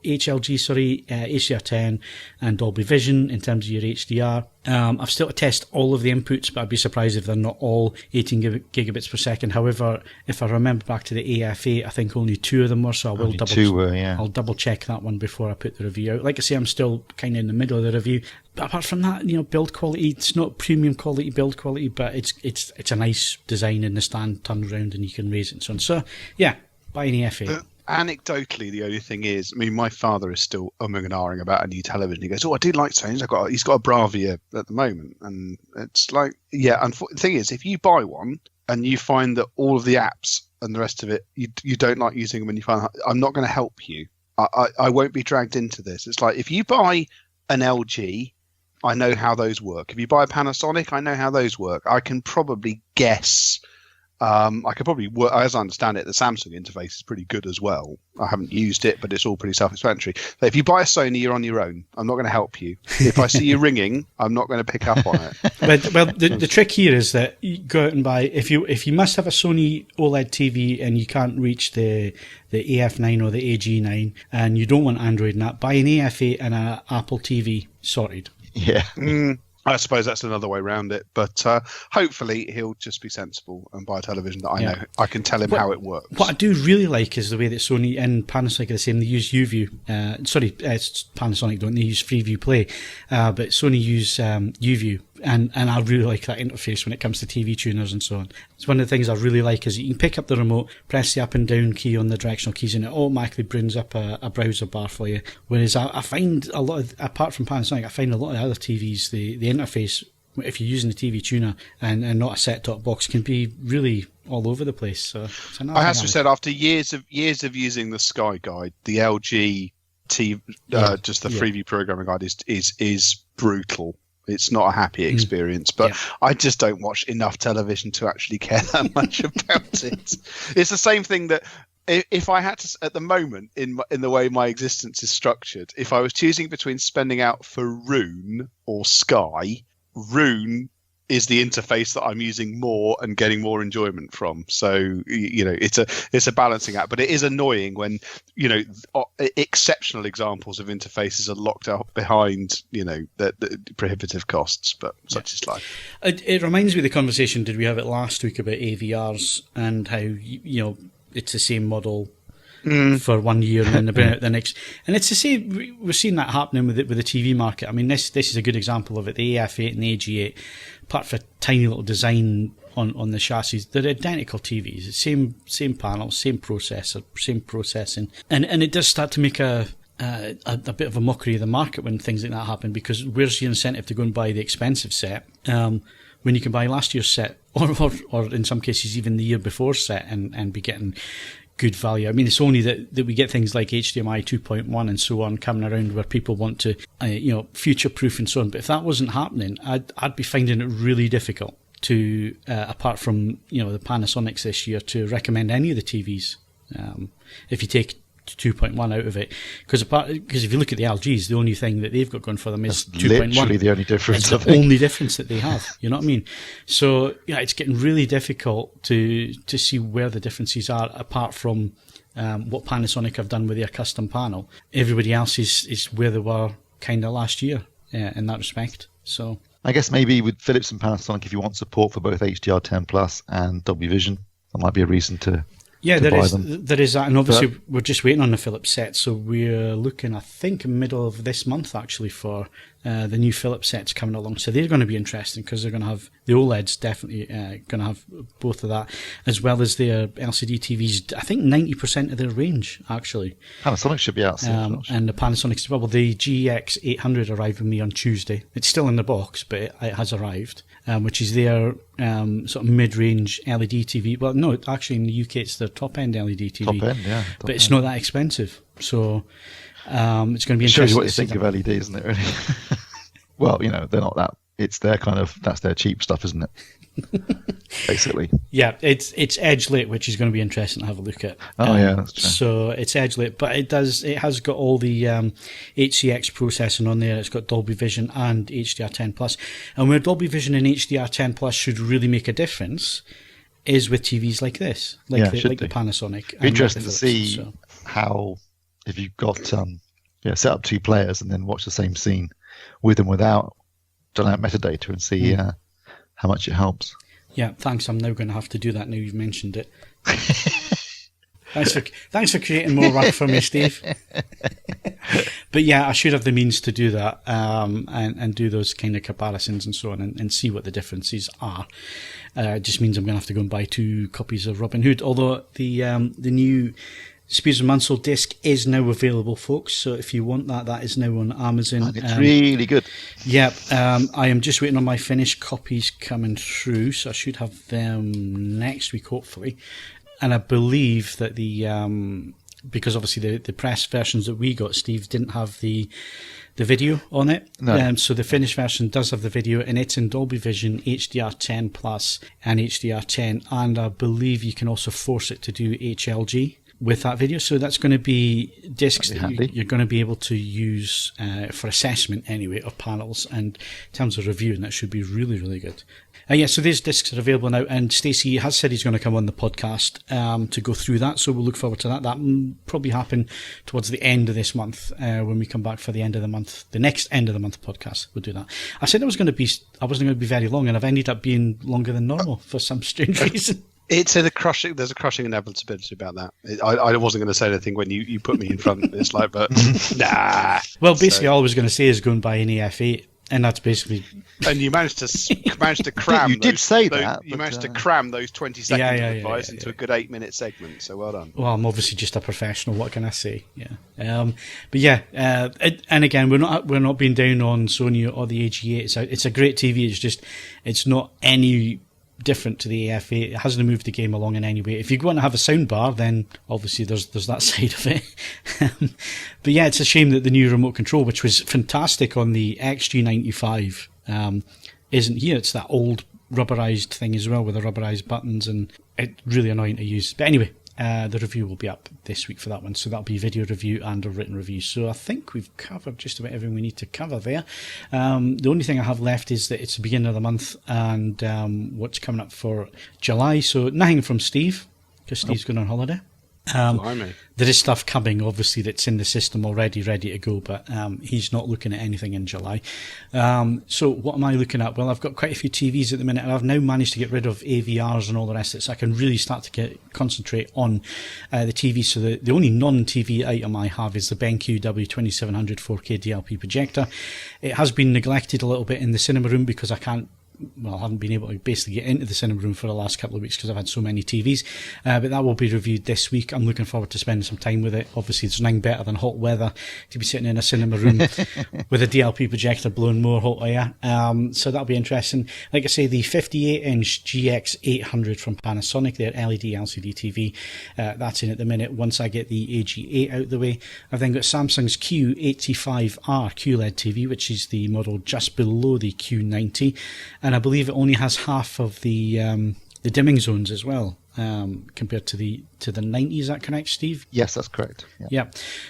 HDR10 and Dolby Vision in terms of your HDR. I've still to test all of the inputs, but I'd be surprised if they're not all 18 gigabits per second. However, if I remember back to the AF8, I think only 2 of them were, so I'll double check that one before I put the review out. Like I say, I'm still kind of in the middle of the review. But apart from that, you know, build quality, it's not premium quality build quality, but it's a nice design, and the stand turns around and you can raise it and so on. So, yeah, buy an AF8. Anecdotally, the only thing is, I mean, my father is still umming and ahhing about a new television. He goes, "Oh, I do like Sony's. He's got a Bravia at the moment," and it's like, yeah. And the thing is, if you buy one and you find that all of the apps and the rest of it, you don't like using them, and you find, I'm not going to help you. I won't be dragged into this. It's like, if you buy an LG, I know how those work. If you buy a Panasonic, I know how those work. I can probably guess. I could probably work, as I understand it, the Samsung interface is pretty good as well. I haven't used it, but it's all pretty self-explanatory. But if you buy a Sony, you're on your own. I'm not going to help you. If I see you ringing, I'm not going to pick up on it. But the trick here is that you go out and buy, if you must have a Sony OLED TV and you can't reach the AF9 or the AG9 and you don't want Android and that, buy an AF8 and an Apple TV, sorted. Yeah. I suppose that's another way around it, but hopefully he'll just be sensible and buy a television that I know. I can tell him how it works. What I do really like is the way that Sony and Panasonic are the same. They use UView. Panasonic don't. They use Freeview Play, but Sony use UView. And I really like that interface when it comes to TV tuners and so on. It's one of the things I really like is you can pick up the remote, press the up and down key on the directional keys, and it automatically brings up a browser bar for you. Whereas I find a lot of, apart from Panasonic, I find a lot of other TVs, the interface, if you're using the TV tuner and not a set-top box, can be really all over the place. So it's another I have to say, after years of using the Sky Guide, the LG TV, just the Freeview programming guide is brutal. It's not a happy experience, but I just don't watch enough television to actually care that much about it. It's the same thing that if I had to, at the moment, in the way my existence is structured, if I was choosing between spending out for Rune or Sky, Rune is the interface that I'm using more and getting more enjoyment from. So, you know, it's a balancing act, but it is annoying when, you know, exceptional examples of interfaces are locked up behind, you know, the prohibitive costs, but such is life. It reminds me of the conversation, did we have it last week, about AVRs and how, you know, it's the same model for 1 year and then they bring out the next. And it's the same, we're seeing that happening with the TV market. I mean, this is a good example of it. The AF8 and the AG8, apart from a tiny little design on the chassis, they're identical TVs. Same panel, same processor, same processing. And it does start to make a bit of a mockery of the market when things like that happen, because where's your incentive to go and buy the expensive set when you can buy last year's set or in some cases even the year before set and be getting good value. I mean, it's only that we get things like HDMI 2.1 and so on coming around where people want to, future-proof and so on. But if that wasn't happening, I'd be finding it really difficult to, apart from, the Panasonics this year, to recommend any of the TVs. If you take 2.1 out of it, because if you look at the LGs, the only thing that they've got going for them is 2.1. Literally the only difference. It's the only difference that they have. You know what I mean? So yeah, it's getting really difficult to see where the differences are, apart from what Panasonic have done with their custom panel. Everybody else is where they were kind of last year in that respect. So I guess maybe with Philips and Panasonic, if you want support for both HDR10 Plus and Dolby Vision, that might be a reason to. Yeah, there is that, and obviously we're just waiting on the Philips set, so we're looking, I think, middle of this month actually for the new Philips sets coming along. So they're going to be interesting because they're going to have the OLEDs, definitely going to have both of that, as well as their LCD TVs. I think 90% of their range actually. Panasonic should be out soon. And the Panasonic, well, the AG8 arrived with me on Tuesday. It's still in the box, but it has arrived. Which is their sort of mid-range LED TV. Well, no, actually in the UK it's their top-end LED TV. Top-end, yeah. But it's not that expensive. So it's going to be interesting. Shows you what you think of LED, isn't it? Really? Well, they're not that. It's their that's their cheap stuff, isn't it? Basically. Yeah, it's edge lit, which is going to be interesting to have a look at. Oh yeah, that's true. So it's edge lit, but it has got all the HCX processing on there. It's got Dolby Vision and HDR10 Plus, and where Dolby Vision and HDR10 Plus should really make a difference is with TVs like this, like the Panasonic. Be interesting to see how, if you've got set up 2 players and then watch the same scene with and without dynamic metadata and see how much it helps. Yeah, thanks. I'm now going to have to do that now you've mentioned it. Thanks for creating more work for me, Steve. But yeah, I should have the means to do that and do those kind of comparisons and so on and see what the differences are. It just means I'm going to have to go and buy 2 copies of Robin Hood, although the new Spears and Mansell disc is now available, folks. So if you want that is now on Amazon. And it's really good. Yeah, I am just waiting on my finished copies coming through, so I should have them next week, hopefully. And I believe that because obviously the press versions that we got, Steve, didn't have the video on it. No. So the finished version does have the video, and it's in Dolby Vision, HDR10 Plus, and HDR10. And I believe you can also force it to do HLG with that video. So that's going to be discs that you're going to be able to use for assessment anyway of panels, and in terms of reviewing, that should be really, really good. So these discs are available now, and Stacey has said he's going to come on the podcast to go through that, so we'll look forward to that. That will probably happen towards the end of this month when we come back for the end of the month, the next end of the month podcast. We'll do that. I said I wasn't going to be very long, and I've ended up being longer than normal for some strange reason. There's a crushing inevitability about that. I wasn't going to say anything when you put me in front. It's like, but nah. Well, basically, all I was going to say is go and buy an AF8, and that's basically. And you managed to cram. You did say that. You managed to cram those 20 seconds of advice into a good 8-minute segment. So well done. Well, I'm obviously just a professional. What can I say? Yeah. But yeah, and again, we're not being down on Sony or the AG8. It's a great TV. It's not any different to the AF8. It hasn't moved the game along in any way. If you want to have a soundbar, then obviously there's that side of it. But yeah, it's a shame that the new remote control, which was fantastic on the XG95, isn't here. It's that old rubberized thing as well with the rubberized buttons, and it's really annoying to use. But anyway, the review will be up this week for that one, so that'll be a video review and a written review. So I think we've covered just about everything we need to cover there. The only thing I have left is that it's the beginning of the month and what's coming up for July. So nothing from Steve, because Steve's going on holiday. There is stuff coming, obviously, that's in the system already, ready to go, but he's not looking at anything in July. So what am I looking at? Well, I've got quite a few TVs at the minute, and I've now managed to get rid of AVRs and all the rest of it, so I can really start to concentrate on the TV. So the only non-TV item I have is the BenQ W2700 4K DLP projector. It has been neglected a little bit in the cinema room because I haven't been able to basically get into the cinema room for the last couple of weeks because I've had so many TVs. But that will be reviewed this week. I'm looking forward to spending some time with it. Obviously, there's nothing better than hot weather to be sitting in a cinema room with a DLP projector blowing more hot air. So that'll be interesting. Like I say, the 58-inch GX800 from Panasonic, their LED LCD TV, that's in at the minute. Once I get the AG8 out of the way, I've then got Samsung's Q85R QLED TV, which is the model just below the Q90. And I believe it only has half of the dimming zones as well, compared to the 90. Is that correct, Steve? Yes, that's correct. Yeah.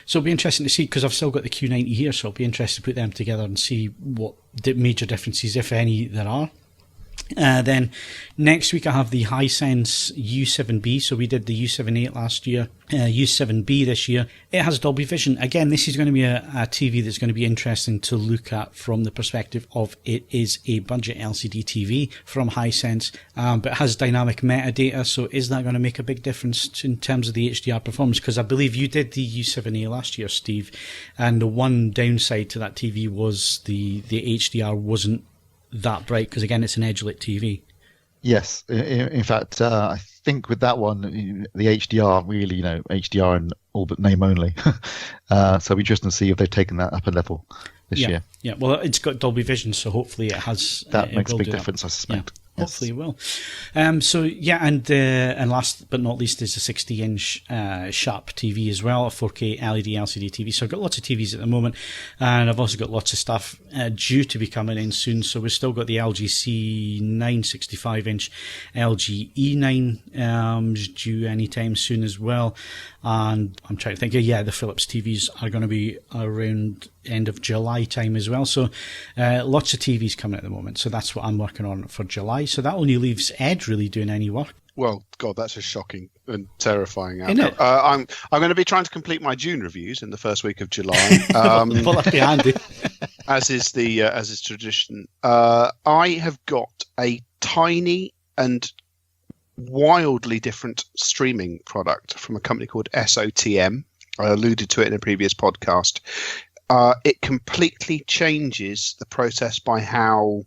So it'll be interesting to see, because I've still got the Q90 here, so it'll be interesting to put them together and see what major differences, if any, there are. Then next week I have the Hisense U7B. So we did the U7.8 last year, U7B this year. It has Dolby Vision. Again, this is going to be a TV that's going to be interesting to look at from the perspective of it is a budget LCD TV from Hisense, but it has dynamic metadata. So is that going to make a big difference in terms of the HDR performance? Because I believe you did the U7A last year, Steve, and the one downside to that TV was the HDR wasn't that bright, because again, it's an edge-lit TV. Yes, in fact, I think with that one, the HDR really, HDR and all but name only. So it'll be interesting to see if they've taken that up a level this year. Yeah, well, it's got Dolby Vision, so hopefully it has. That makes a big difference, I suspect. Yeah. Hopefully it will. So yeah, and last but not least is a 60-inch Sharp TV as well, a 4K LED LCD TV. So I've got lots of TVs at the moment, and I've also got lots of stuff due to be coming in soon. So we've still got the LG C9 65-inch, LG E9 due anytime soon as well. And I'm trying to think, the Philips TVs are going to be around end of July time as well. So lots of TVs coming at the moment. So that's what I'm working on for July. So that only leaves Ed really doing any work. Well, God, that's a shocking and terrifying Isn't outcome. it? I'm going to be trying to complete my June reviews in the first week of July. Well, that'd be handy. as is tradition. I have got a tiny and wildly different streaming product from a company called SOTM. I alluded to it in a previous podcast. It completely changes the process by how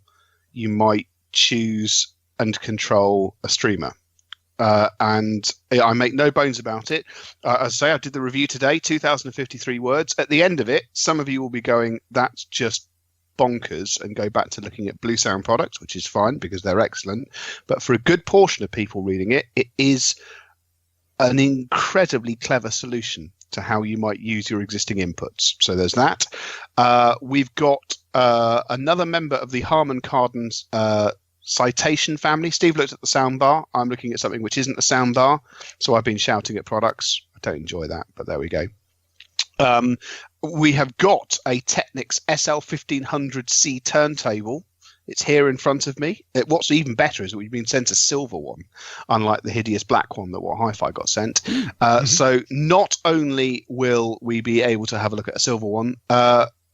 you might choose and control a streamer. And I make no bones about it. As I say, I did the review today, 2,053 words. At the end of it, some of you will be going, that's just bonkers, and go back to looking at Blue Sound products, which is fine because they're excellent. But for a good portion of people reading it, it is an incredibly clever solution to how you might use your existing inputs. So there's that. We've got another member of the Harman Kardon's citation family. Steve looked at the soundbar. I'm looking at something which isn't a soundbar. So I've been shouting at products. I don't enjoy that, but there we go. We have got a Technics SL1500C turntable. It's here in front of me. What's even better is that we've been sent a silver one, unlike the hideous black one that What Hi-Fi got sent. So not only will we be able to have a look at a silver one,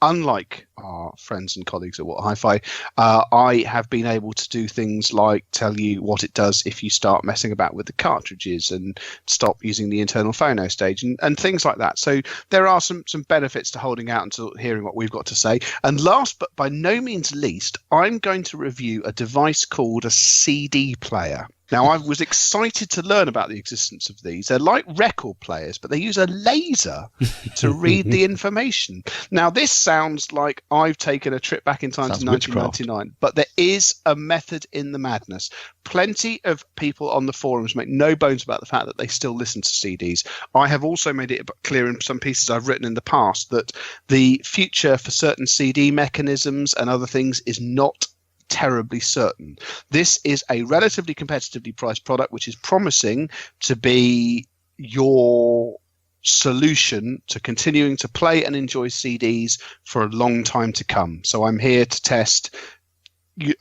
unlike our friends and colleagues at What Hi-Fi, I have been able to do things like tell you what it does if you start messing about with the cartridges and stop using the internal phono stage and things like that. So there are some benefits to holding out until hearing what we've got to say. And last but by no means least, I'm going to review a device called a CD player. Now, I was excited to learn about the existence of these. They're like record players, but they use a laser to read the information. Now, this sounds like I've taken a trip back in time to 1999, but there is a method in the madness. Plenty of people on the forums make no bones about the fact that they still listen to CDs. I have also made it clear in some pieces I've written in the past that the future for certain CD mechanisms and other things is not terribly certain. This is a relatively competitively priced product which is promising to be your solution to continuing to play and enjoy CDs for a long time to come. So I'm here to test.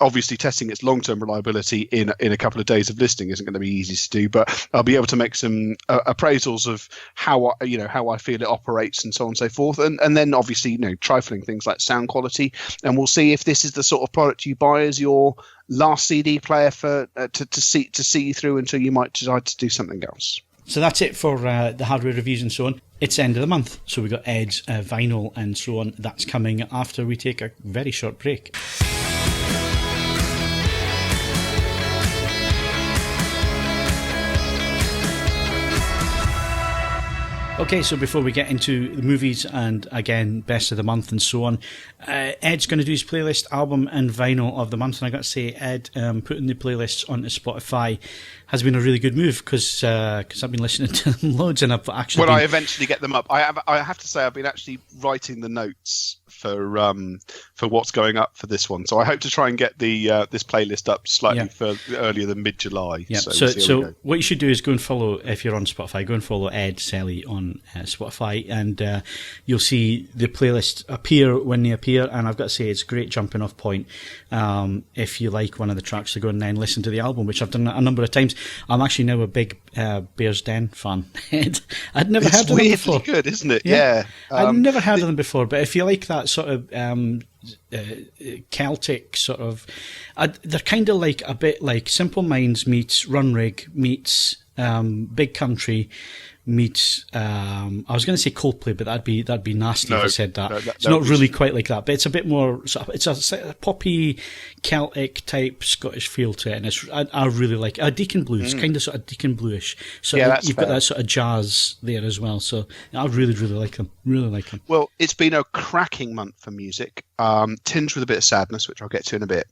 Obviously, testing its long-term reliability in a couple of days of listening isn't going to be easy to do, but I'll be able to make some appraisals of how I feel it operates and so on and so forth, and then obviously trifling things like sound quality, and we'll see if this is the sort of product you buy as your last CD player for to see you through until you might decide to do something else. So that's it for the hardware reviews and so on. It's the end of the month, so we've got Ed's vinyl and so on. That's coming after we take a very short break. Okay, so before we get into the movies and, again, best of the month and so on, Ed's going to do his playlist, album and vinyl of the month. And I got to say, Ed, putting the playlists onto Spotify has been a really good move because I've been listening to them loads and I've actually I eventually get them up. I have to say I've been actually writing the notes for what's going up for this one. So I hope to try and get the this playlist up slightly earlier than mid-July. Yeah. So what you should do is go and follow, if you're on Spotify, go and follow Ed Selley on Spotify, and you'll see the playlist appear when they appear. And I've got to say, it's a great jumping off point if you like one of the tracks to go and then listen to the album, which I've done a number of times. I'm actually now a big Bears Den fan. I'd never heard of them before. It's weirdly good, isn't it? Yeah. I'd never heard of them before, but if you like that sort of Celtic sort of, they're kind of like a bit like Simple Minds meets Run Rig meets Big Country meets I was going to say Coldplay, but that'd be nasty if I said that. It's not really quite like that, but it's a bit more. It's a poppy Celtic type Scottish feel to it, and I really like it. Deacon Blues, kind of sort of Deacon Bluish. So you've got that sort of jazz there as well. So I really like them. Really like them. Well, it's been a cracking month for music, tinged with a bit of sadness, which I'll get to in a bit.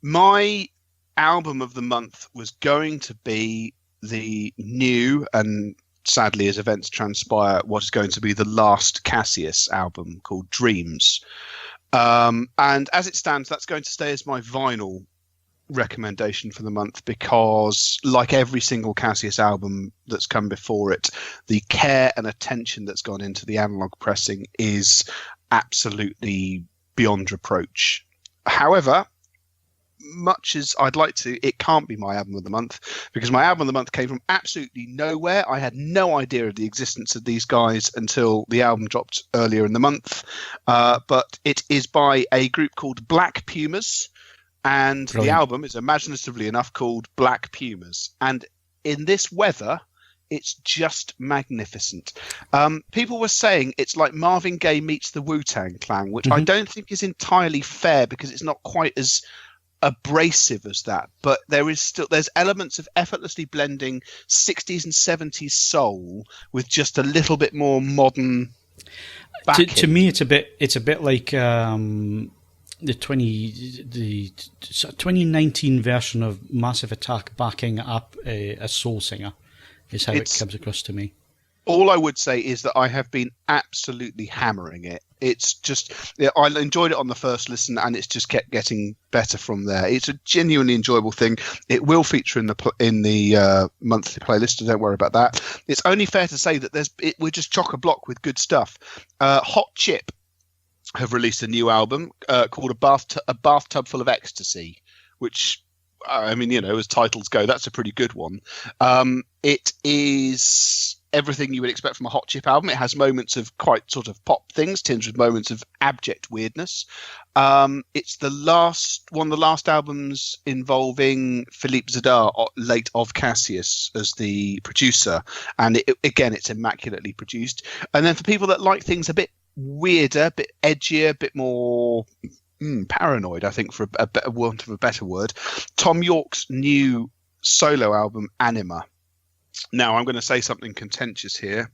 My album of the month was going to be the new, and sadly as events transpire, what is going to be the last Cassius album called Dreams. And as it stands, that's going to stay as my vinyl recommendation for the month, because like every single Cassius album that's come before it, the care and attention that's gone into the analog pressing is absolutely beyond reproach. However, much as I'd like to, it can't be my album of the month, because my album of the month came from absolutely nowhere. I had no idea of the existence of these guys until the album dropped earlier in the month. But it is by a group called Black Pumas, and Brilliant. The album is imaginatively enough called Black Pumas. And in this weather, it's just magnificent. People were saying it's like Marvin Gaye meets the Wu-Tang Clan, which I don't think is entirely fair, because it's not quite as abrasive as that, but there's elements of effortlessly blending 60s and 70s soul with just a little bit more modern backing. To me, it's a bit like the 2019 version of Massive Attack backing up a soul singer is how it comes across to me. All I would say is that I have been absolutely hammering it. It's just, I enjoyed it on the first listen, and it's just kept getting better from there. It's a genuinely enjoyable thing. It will feature in the monthly playlist, so don't worry about that. It's only fair to say that we're just chock-a-block with good stuff. Hot Chip have released a new album called A Bathtub Full of Ecstasy, which, I mean, as titles go, that's a pretty good one. It is everything you would expect from a Hot Chip album. It has moments of quite sort of pop things, tinged with moments of abject weirdness. It's one of the last albums involving Philippe Zadar, late of Cassius, as the producer. And it's immaculately produced. And then for people that like things a bit weirder, a bit edgier, a bit more paranoid, I think, for a want of a better word, Tom York's new solo album, Anima. Now, I'm going to say something contentious here.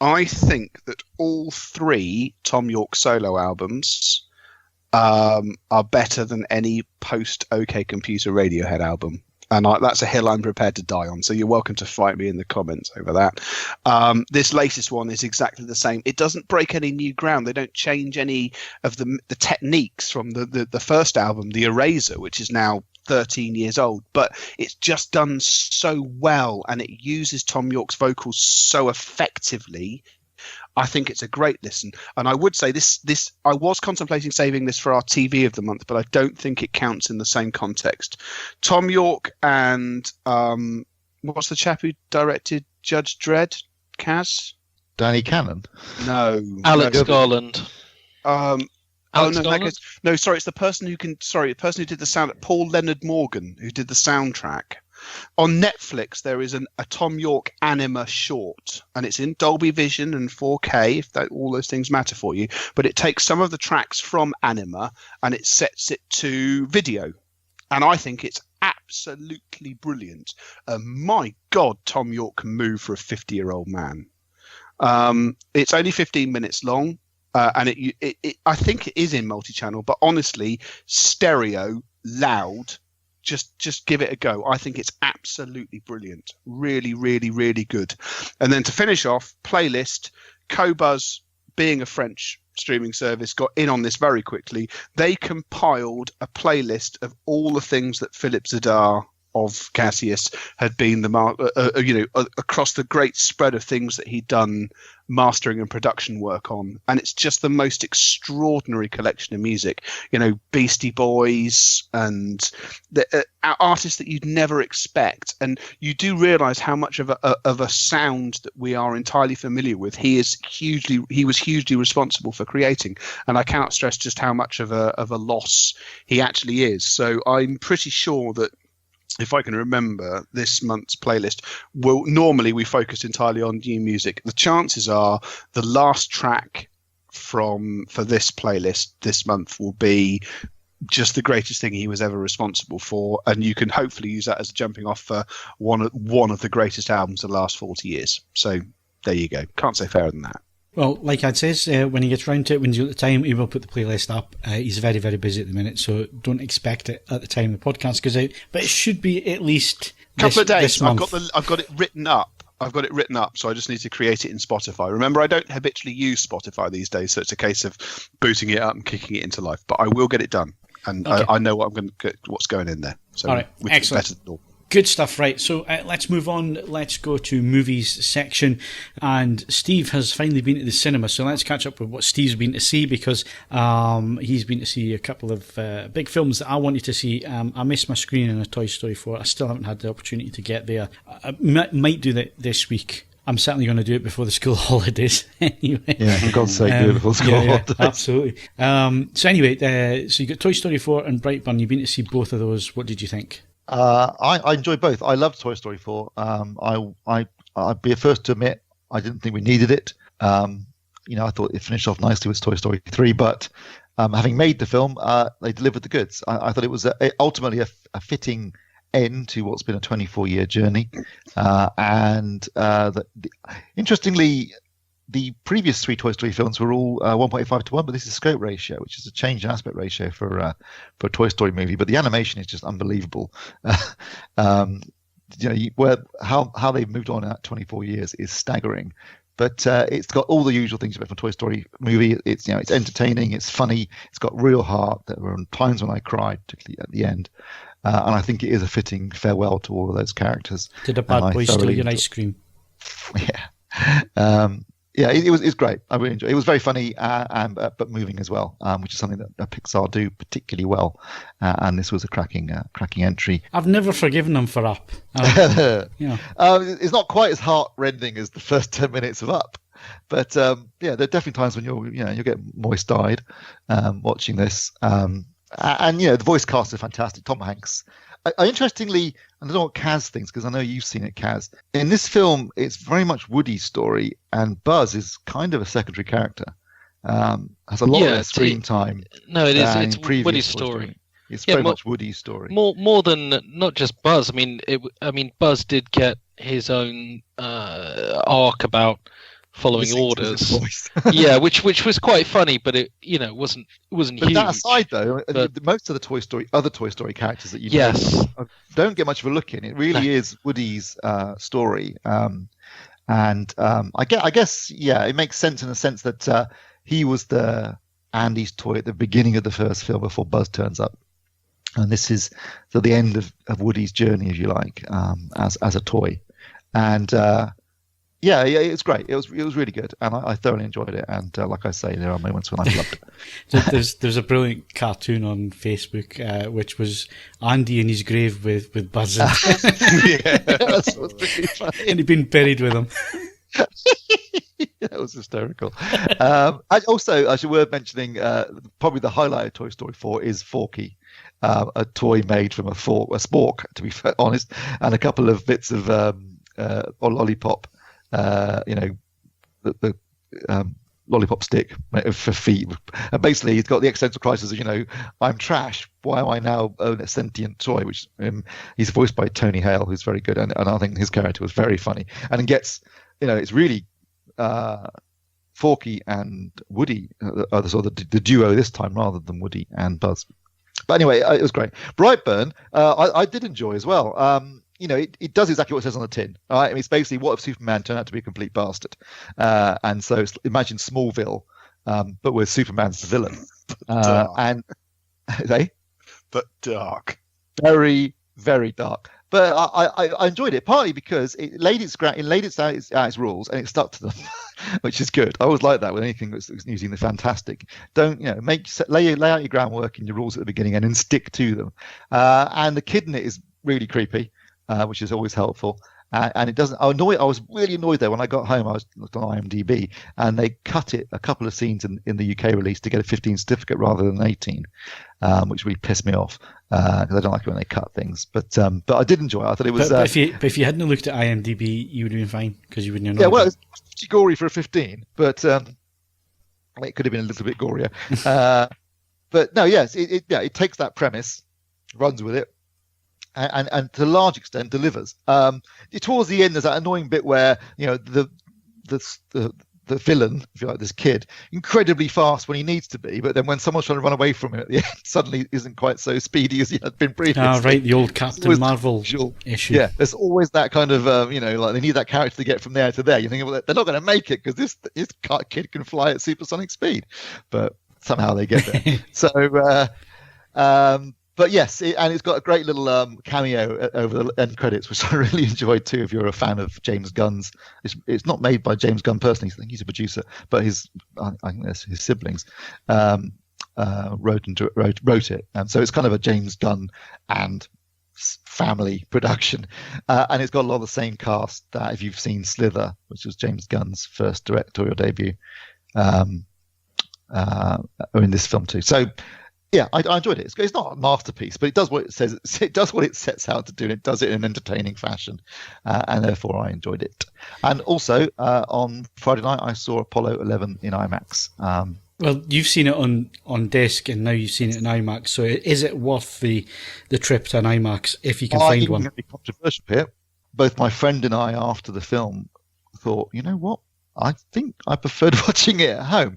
I think that all three Tom York solo albums are better than any post-OK Computer Radiohead album. And that's a hill I'm prepared to die on. So you're welcome to fight me in the comments over that. This latest one is exactly the same. It doesn't break any new ground. They don't change any of the techniques from the first album, The Eraser, which is now 13 years old, but it's just done so well, and it uses Tom York's vocals so effectively. I think it's a great listen, and I would say this I was contemplating saving this for our TV of the month, but I don't think it counts in the same context. Tom York and what's the chap who directed Judge Dredd? Kaz? Danny Cannon? No, Alex Garland. No, sorry, it's the person who did the sound. Paul Leonard Morgan, who did the soundtrack. On Netflix, there is a Tom York Anima short, and it's in Dolby Vision and 4K, if all those things matter for you. But it takes some of the tracks from Anima and it sets it to video, and I think it's absolutely brilliant. My God, Tom York can move for a 50-year-old man. It's only 15 minutes long. And I think it is in multi-channel, but honestly, stereo, loud, just give it a go. I think it's absolutely brilliant. Really, really, really good. And then to finish off, playlist, Qobuz, being a French streaming service, got in on this very quickly. They compiled a playlist of all the things that Philippe Zadar of Cassius had been across the great spread of things that he'd done mastering and production work on, and it's just the most extraordinary collection of music. Beastie Boys and artists that you'd never expect, and you do realize how much of a sound that we are entirely familiar with he was hugely responsible for creating, and I cannot stress just how much of a loss he actually is. So I'm pretty sure that, if I can remember, this month's playlist normally we focus entirely on new music. The chances are the last track for this playlist this month will be just the greatest thing he was ever responsible for, and you can hopefully use that as a jumping off for one of the greatest albums of the last 40 years. So there you go. Can't say fairer than that. Well, like I'd says, when he gets round to it, when he's got the time, he will put the playlist up. He's very, very busy at the minute, so don't expect it at the time the podcast goes out. But it should be at least couple of days. this month. I've got it written up. So I just need to create it in Spotify. Remember, I don't habitually use Spotify these days, so it's a case of booting it up and kicking it into life. But I will get it done, and okay. I know what's going in there. So all right, excellent. Better than all. Good stuff, right. So let's move on. Let's go to movies section. And Steve has finally been to the cinema. So let's catch up with what Steve's been to see, because he's been to see a couple of big films that I wanted to see. I missed my screening of Toy Story 4. I still haven't had the opportunity to get there. I might do that this week. I'm certainly going to do it before the school holidays anyway. Yeah, for God's sake, do it before school holidays. Absolutely. So anyway, so you got Toy Story 4 and Brightburn. You've been to see both of those. What did you think? I enjoyed both. I loved Toy Story 4. I'd be the first to admit I didn't think we needed it. I thought it finished off nicely with Toy Story 3, but having made the film, they delivered the goods. I thought it was ultimately a fitting end to what's been a 24-year journey. Interestingly, the previous three Toy Story films were all 1.5 to 1, but this is scope ratio, which is a change in aspect ratio for a Toy Story movie. But the animation is just unbelievable. How they've moved on at 24 years is staggering. But it's got all the usual things you get from a Toy Story movie. It's entertaining, it's funny, it's got real heart. There were times when I cried, particularly at the end. And I think it is a fitting farewell to all of those characters. Did a bad boy steal your ice cream? Yeah. Yeah, it was great. I really enjoyed it. It was very funny, but moving as well, which is something that Pixar do particularly well. And this was a cracking entry. I've never forgiven them for Up. It's not quite as heart-rending as the first 10 minutes of Up, but there are definitely times when you'll get moist-eyed watching this. The voice cast is fantastic. Tom Hanks. Interestingly, I don't know what Kaz thinks, because I know you've seen it, Kaz. In this film, it's very much Woody's story, and Buzz is kind of a secondary character. Has a lot less screen time. No, it is. It's Woody's story. It's very much Woody's story. More than not just Buzz. I mean, Buzz did get his own arc about following orders. Yeah, which was quite funny, but it wasn't huge. That aside, though, most of the other Toy Story characters that you don't get much of a look in. It really is Woody's story, I guess it makes sense in the sense that he was the Andy's toy at the beginning of the first film before Buzz turns up, and this is the end of Woody's journey, if you like, as a toy, and. Yeah, it's great. It was really good, and I thoroughly enjoyed it. And like I say, there are moments when I loved it. There's a brilliant cartoon on Facebook, which was Andy in his grave with Buzz. That was really funny. And he'd been buried with him. That was hysterical. I should worth mentioning, probably the highlight of Toy Story 4 is Forky, a toy made from a spork, to be honest, and a couple of bits of lollipop. The lollipop stick for feet. And basically, he's got the existential crisis of, I'm trash. Why am I now own a sentient toy? Which he's voiced by Tony Hale, who's very good. And I think his character was very funny. And it gets, it's really Forky and Woody are the duo this time rather than Woody and Buzz. But anyway, it was great. Brightburn, I did enjoy as well. It does exactly what it says on the tin. All right? I mean, it's basically, what if Superman turned out to be a complete bastard? And so imagine Smallville, but with Superman's the villain. But dark. Very, very dark. But I enjoyed it, partly because it laid its rules and it stuck to them, which is good. I always like that with anything that's using the fantastic. Don't lay out your groundwork and your rules at the beginning and then stick to them. And the kid in it is really creepy. Which is always helpful, and it doesn't. I was really annoyed though when I got home. I was looked on IMDb, and they cut it a couple of scenes in the UK release to get a 15 certificate rather than 18, which really pissed me off because I don't like it when they cut things. But I did enjoy it. I thought it was. But if you hadn't looked at IMDb, you would have been fine because you wouldn't have known. Yeah, well, it was pretty gory for a 15, but it could have been a little bit gorier. But no, yes, it takes that premise, runs with it. And to a large extent delivers. Towards the end, there's that annoying bit where the the villain, if you like, this kid, incredibly fast when he needs to be, but then when someone's trying to run away from him at the end, suddenly isn't quite so speedy as he had been previously. Ah, right, the old Captain Marvel issue. Yeah, there's always that kind of, like they need that character to get from there to there. You think, well, they're not going to make it because this kid can fly at supersonic speed, but somehow they get there. So, but yes, and it's got a great little cameo over the end credits, which I really enjoyed too. If you're a fan of James Gunn's, it's not made by James Gunn personally. I think he's a producer, but his siblings wrote it, and so it's kind of a James Gunn and family production, and it's got a lot of the same cast that if you've seen Slither, which was James Gunn's first directorial debut, are in this film too. So. Yeah, I enjoyed it. It's not a masterpiece, but it does what it says. It does what it sets out to do. And it does it in an entertaining fashion, and therefore I enjoyed it. And also on Friday night, I saw Apollo 11 in IMAX. Well, you've seen it on disc, and now you've seen it in IMAX. So is it worth the trip to an IMAX if you can find one? I think it's controversial here. Both my friend and I, after the film, thought, you know what? I think I preferred watching it at home.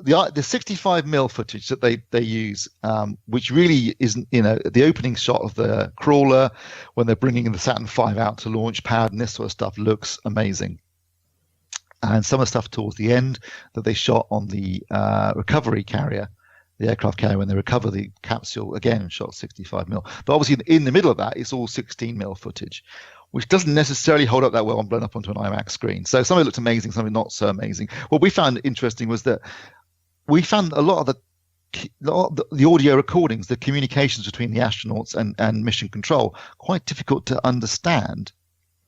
The 65mm footage that they use, which really isn't, the opening shot of the crawler when they're bringing the Saturn V out to launch pad and this sort of stuff looks amazing. And some of the stuff towards the end that they shot on the recovery carrier, the aircraft carrier, when they recover the capsule, again shot 65mm. But obviously in the middle of that, it's all 16mm footage, which doesn't necessarily hold up that well when blown up onto an IMAX screen. So some of it looked amazing, some of it not so amazing. What we found interesting was that we found a lot of the audio recordings, the communications between the astronauts and mission control, quite difficult to understand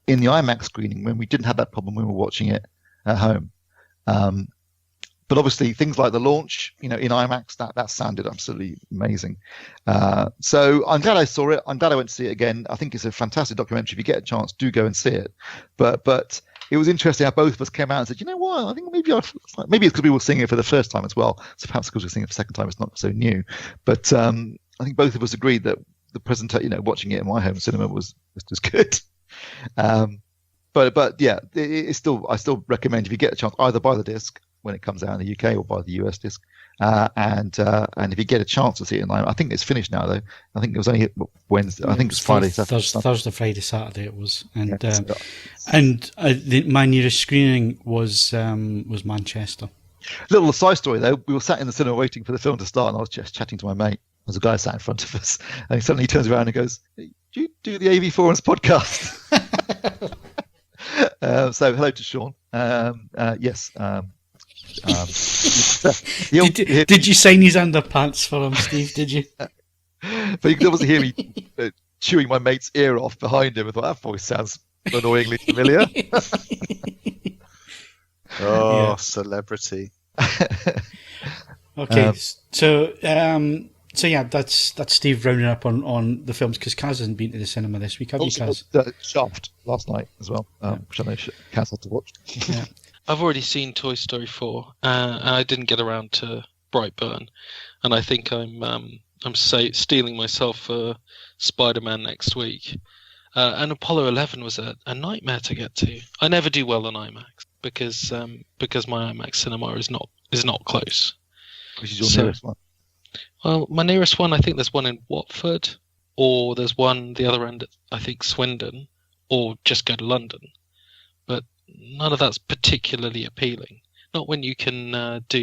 in the IMAX screening when we didn't have that problem when we were watching it at home. But obviously things like the launch, in IMAX, that sounded absolutely amazing. So I'm glad I saw it. I'm glad I went to see it again. I think it's a fantastic documentary. If you get a chance, do go and see it. But it was interesting how both of us came out and said, you know what, I think maybe it's because we were seeing it for the first time as well. So perhaps because we're seeing it for the second time, it's not so new. But I think both of us agreed that the presentation, watching it in my home cinema was just good. But yeah, I still recommend if you get a chance, either buy the disc when it comes out in the UK or buy the US disc. And if you get a chance to see it in IMAX, I think it's finished now though. I think it was only Wednesday. I think it's Friday, Thursday, Friday, Saturday. It was, my nearest screening was Manchester. Little side story though, we were sat in the cinema waiting for the film to start, and I was just chatting to my mate. There's a guy sat in front of us, and he suddenly turns around and goes, "Do you do the AVForums podcast?" So hello to Sean. Yes. Did you sign his underpants for him, Steve? Did you? But you could obviously hear me chewing my mate's ear off behind him. I thought that voice sounds annoyingly familiar. Celebrity. Okay, so yeah, that's Steve rounding up on the films because Kaz hasn't been to the cinema this week, have you, Kaz? Shaft last night as well, which I know Kaz had to watch. Yeah. I've already seen Toy Story 4, and I didn't get around to Brightburn, and I think I'm stealing myself for Spider-Man next week. And Apollo 11 was a nightmare to get to. I never do well on IMAX because my IMAX cinema is not close. Which is your nearest one? Well, my nearest one, I think there's one in Watford, or there's one the other end at, I think, Swindon, or just go to London. But none of that's particularly appealing. Not when you can Not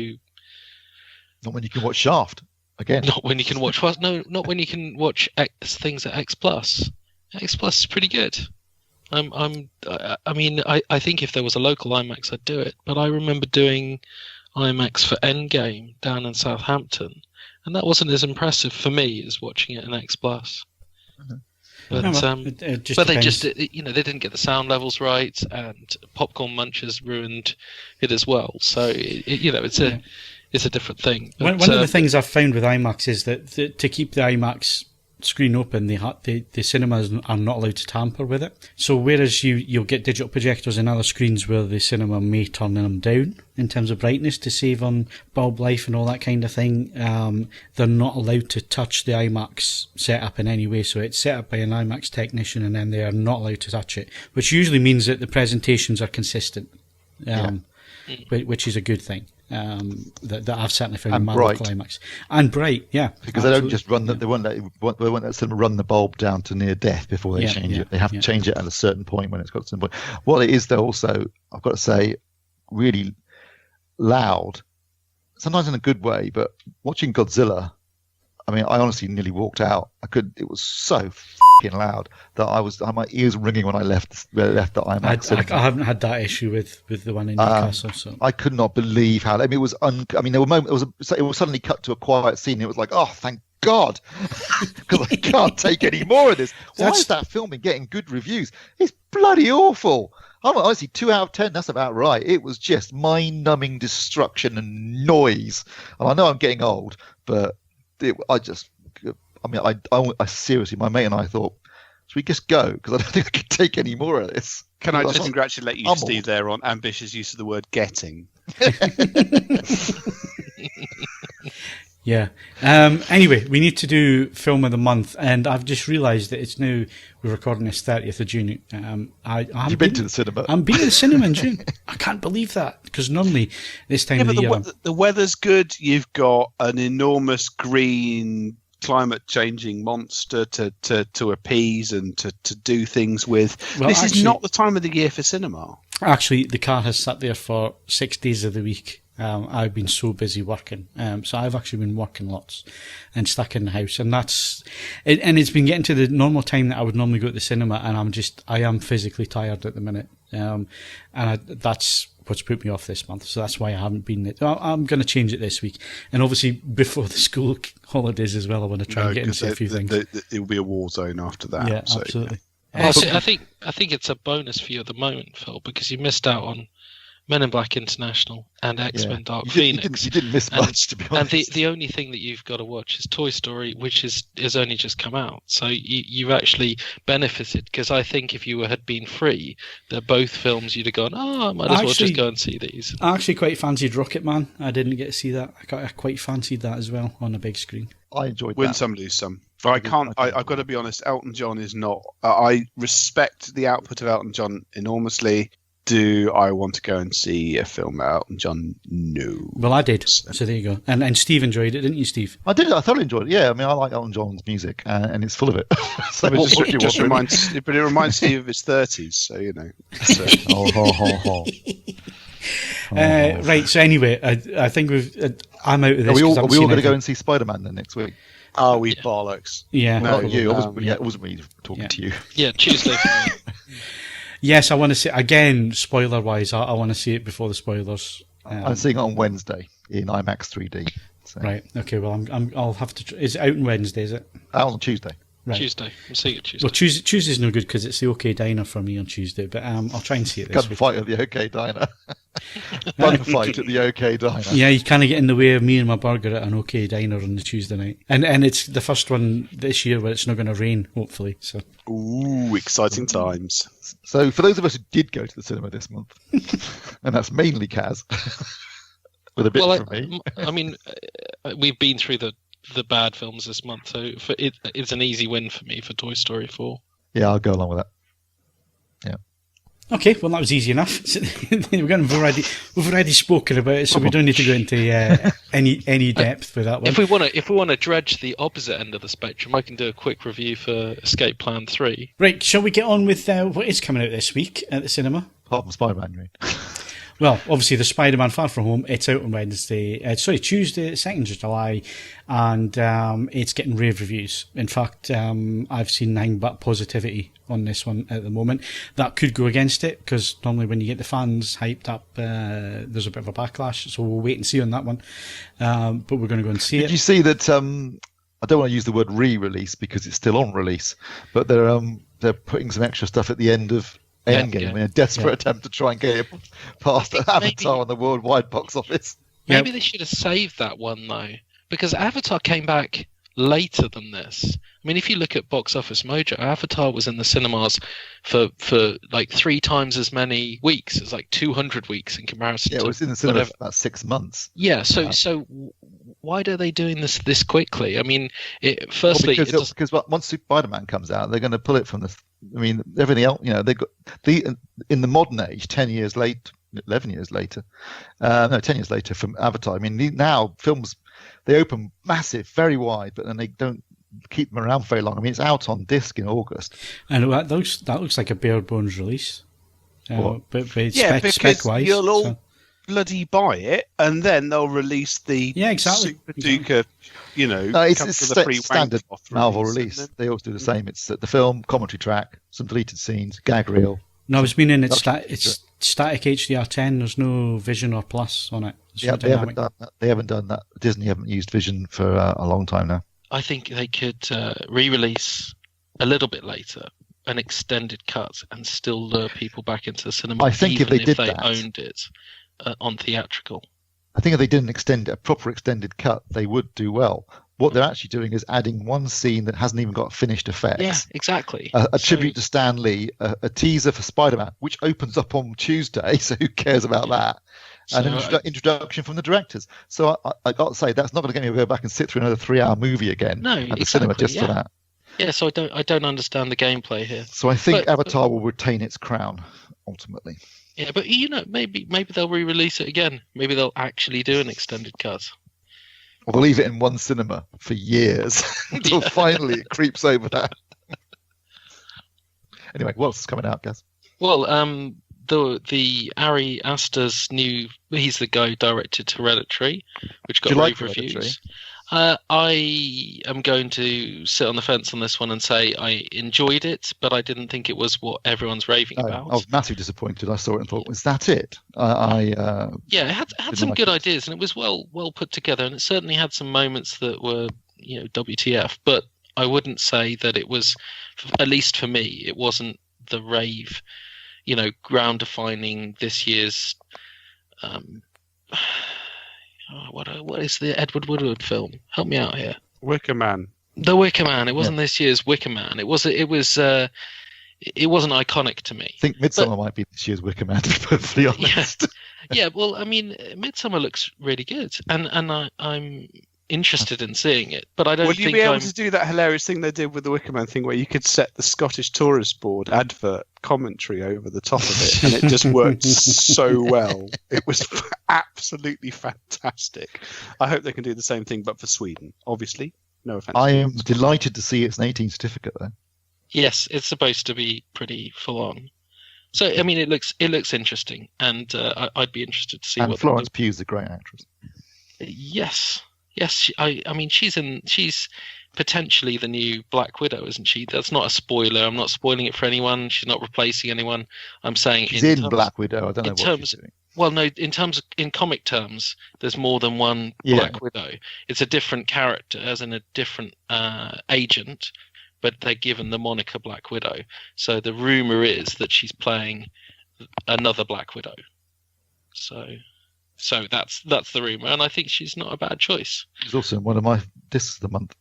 when you can watch Shaft again. Not when you can watch. No, not when you can watch things at X Plus. X Plus is pretty good. I mean, I think if there was a local IMAX, I'd do it. But I remember doing IMAX for Endgame down in Southampton, and that wasn't as impressive for me as watching it in X Plus. Mm-hmm. But they just, they didn't get the sound levels right, and Popcorn Munchers ruined it as well. So it's a different thing. But, one of the things I've found with IMAX is that to keep the IMAX screen open, the cinemas are not allowed to tamper with it. So whereas you'll get digital projectors in other screens where the cinema may turn them down in terms of brightness to save on bulb life and all that kind of thing, they're not allowed to touch the IMAX setup in any way. So it's set up by an IMAX technician, and then they are not allowed to touch it, which usually means that the presentations are consistent. which is a good thing. That I've certainly found And in my bright. local IMAX. And bright, yeah. Because they don't just run they won't let cinema run the bulb down to near death before they change it. They have to change it at a certain point when it's got to some point. What it is, though, also, I've got to say, really loud, sometimes in a good way, but watching Godzilla, I mean, I honestly nearly walked out. It was so f***ing loud that my ears were ringing when I left the IMAX. I haven't had that issue with the one in Newcastle. So I could not believe how. I mean, it was. There were moments. It was suddenly cut to a quiet scene. And it was like, oh, thank God, because I can't take any more of this. Why is that film getting good reviews? It's bloody awful. I'm honestly 2 out of 10. That's about right. It was just mind-numbing destruction and noise. And I know I'm getting old, but I seriously, my mate and I thought, should we just go? Because I don't think I could take any more of this. Can I just congratulate you, Steve, there on ambitious use of the word getting? Yeah. Anyway, we need to do film of the month, and I've just realised that it's now we're recording this 30th of June. You've been to the cinema. I'm been to the cinema in June. I can't believe that, because normally this time of the year, the weather's good. You've got an enormous green climate-changing monster to appease and to do things with. Well, this is not the time of the year for cinema. Actually, the car has sat there for 6 days of the week. I've been so busy working. So I've actually been working lots and stuck in the house. And it's been getting to the normal time that I would normally go to the cinema, and I am physically tired at the minute. That's what's put me off this month. So that's why I haven't been. I'm going to change it this week. And obviously before the school holidays as well, I want to try and get into a few things. It will be a war zone after that. Yeah, so, absolutely. I think it's a bonus for you at the moment, Phil, because you missed out on Men in Black International and X-Men Dark Phoenix. You didn't miss much, to be honest. And the only thing that you've got to watch is Toy Story, which is only just come out. So you've actually benefited, because I think if you had been free, they're both films you'd have gone, I might as well just go and see these. I actually quite fancied Rocket Man. I didn't get to see that. I quite fancied that as well on a big screen. I enjoyed that. Win some, lose some. But I can't. I've got to be honest. Elton John is not. I respect the output of Elton John enormously. Do I want to go and see a film about Elton John? No. Well, I did. So there you go. And Steve enjoyed it, didn't you, Steve? I did. I thoroughly enjoyed it. Yeah, I mean, I like Elton John's music, and it's full of it. So it reminds Steve of his 30s. So you know. Right. So anyway, I think I'm out of this. Are we all going to go and see Spider-Man then next week? Oh, we bollocks. Yeah. No, you. It wasn't me talking to you. Yeah, Tuesday for me. Yes, I want to see again. Spoiler-wise, I want to see it before the spoilers. I'm seeing it on Wednesday in IMAX 3D. So. Right. Okay. Well, I'll have to. Is it out on Wednesday? Is it? Out on Tuesday. Right. Tuesday. I'm seeing it Tuesday. Well, Tuesday's no good because it's the OK Diner for me on Tuesday. But I'll try and see it this week. Gunfight at the OK Diner. Gunfight at the OK Diner. Yeah, you kind of get in the way of me and my burger at an OK Diner on the Tuesday night, and it's the first one this year where it's not going to rain, hopefully. So. Ooh, exciting times. So for those of us who did go to the cinema this month, and that's mainly Kaz, with a bit from me. I mean, we've been through the bad films this month, so it's an easy win for me for Toy Story 4. Yeah, I'll go along with that. Yeah. Okay, well that was easy enough. We've already spoken about it, so we don't need to go into any depth with that one. If we want to dredge the opposite end of the spectrum, I can do a quick review for Escape Plan 3. Right, shall we get on with what is coming out this week at the cinema? Apart from Spider-Man, you mean? Well, obviously, the Spider-Man Far From Home, it's out on Tuesday, 2nd of July, and it's getting rave reviews. In fact, I've seen nothing but positivity on this one at the moment. That could go against it, because normally when you get the fans hyped up, there's a bit of a backlash, so we'll wait and see on that one. But we're going to go and see it. Did you see that, I don't want to use the word re-release, because it's still on release, but they're putting some extra stuff at the end of Endgame in a desperate attempt to try and get it past Avatar on the worldwide box office. Maybe they should have saved that one though, because Avatar came back later than this. I mean, if you look at Box Office Mojo, Avatar was in the cinemas for like 3 times as many weeks. It's like 200 weeks in comparison. Yeah, it was in the cinema for about 6 months. Yeah, so why are they doing this quickly? I mean, because once Spider-Man comes out, they're going to pull it from the. I mean, everything else, they got in the modern age, 10 years late, 11 years later, no, 10 years later from Avatar. I mean, now films, they open massive, very wide, but then they don't keep them around very long. I mean, it's out on disc in August. And that looks like a bare bones release. But because spec-wise, you'll all bloody buy it, and then they'll release the super duper, it's standard Marvel release. They always do the same. It's the film, commentary track, some deleted scenes, gag reel. No, it's meaning it's static HDR10. There's no Vision or Plus on it. They haven't done that. They haven't done that. Disney haven't used Vision for a long time now. I think they could re-release a little bit later an extended cut and still lure people back into the cinema. I think even if they owned it on theatrical. I think if they didn't a proper extended cut, they would do well. What they're actually doing is adding one scene that hasn't even got finished effects. Yeah, exactly. A tribute to Stan Lee, a teaser for Spider-Man, which opens up on Tuesday, so who cares about that? And an introduction from the directors. So I got to say, that's not going to get me to go back and sit through another 3-hour movie again at the cinema just for that. Yeah, so I don't understand the gameplay here. So I think Avatar will retain its crown ultimately. Yeah, but maybe they'll re-release it again. Maybe they'll actually do an extended cut. Or they'll leave it in one cinema for years until finally it creeps over that. Anyway, what else is coming out, guys? Well, the Ari Aster's he's the guy who directed Hereditary, which got rave reviews. I am going to sit on the fence on this one and say I enjoyed it, but I didn't think it was what everyone's raving about. I was massively disappointed. I saw it and thought, was that it? It had some good ideas, and it was well put together, and it certainly had some moments that were WTF. But I wouldn't say that it was, at least for me, it wasn't the rave, ground defining this year's. What is the Edward Woodward film? Help me out here. Wicker Man. The Wicker Man. It wasn't this year's Wicker Man. It wasn't iconic to me. I think Midsommar might be this year's Wicker Man, to be perfectly honest. Yeah. Well, I mean, Midsommar looks really good, and I'm interested in seeing it, but I don't. Will you be able to do that hilarious thing they did with the Wicker Man thing, where you could set the Scottish Tourist Board advert commentary over the top of it, and it just worked so well. It was absolutely fantastic. I hope they can do the same thing, but for Sweden, obviously. No offense. I am delighted to see it's an 18 certificate, though. Yes, it's supposed to be pretty full on. So, I mean, it looks interesting, and I'd be interested to see. And Florence Pugh's a great actress. Yes. I mean, she's potentially the new Black Widow, isn't she? That's not a spoiler. I'm not spoiling it for anyone. She's not replacing anyone. I'm saying she's in Black Widow. I don't know what she's doing. Well, no, in comic terms, there's more than one Black Widow. It's a different character, as in a different agent, but they're given the moniker Black Widow. So the rumor is that she's playing another Black Widow. So that's the rumor, and I think she's not a bad choice. She's also in one of my discs of the month.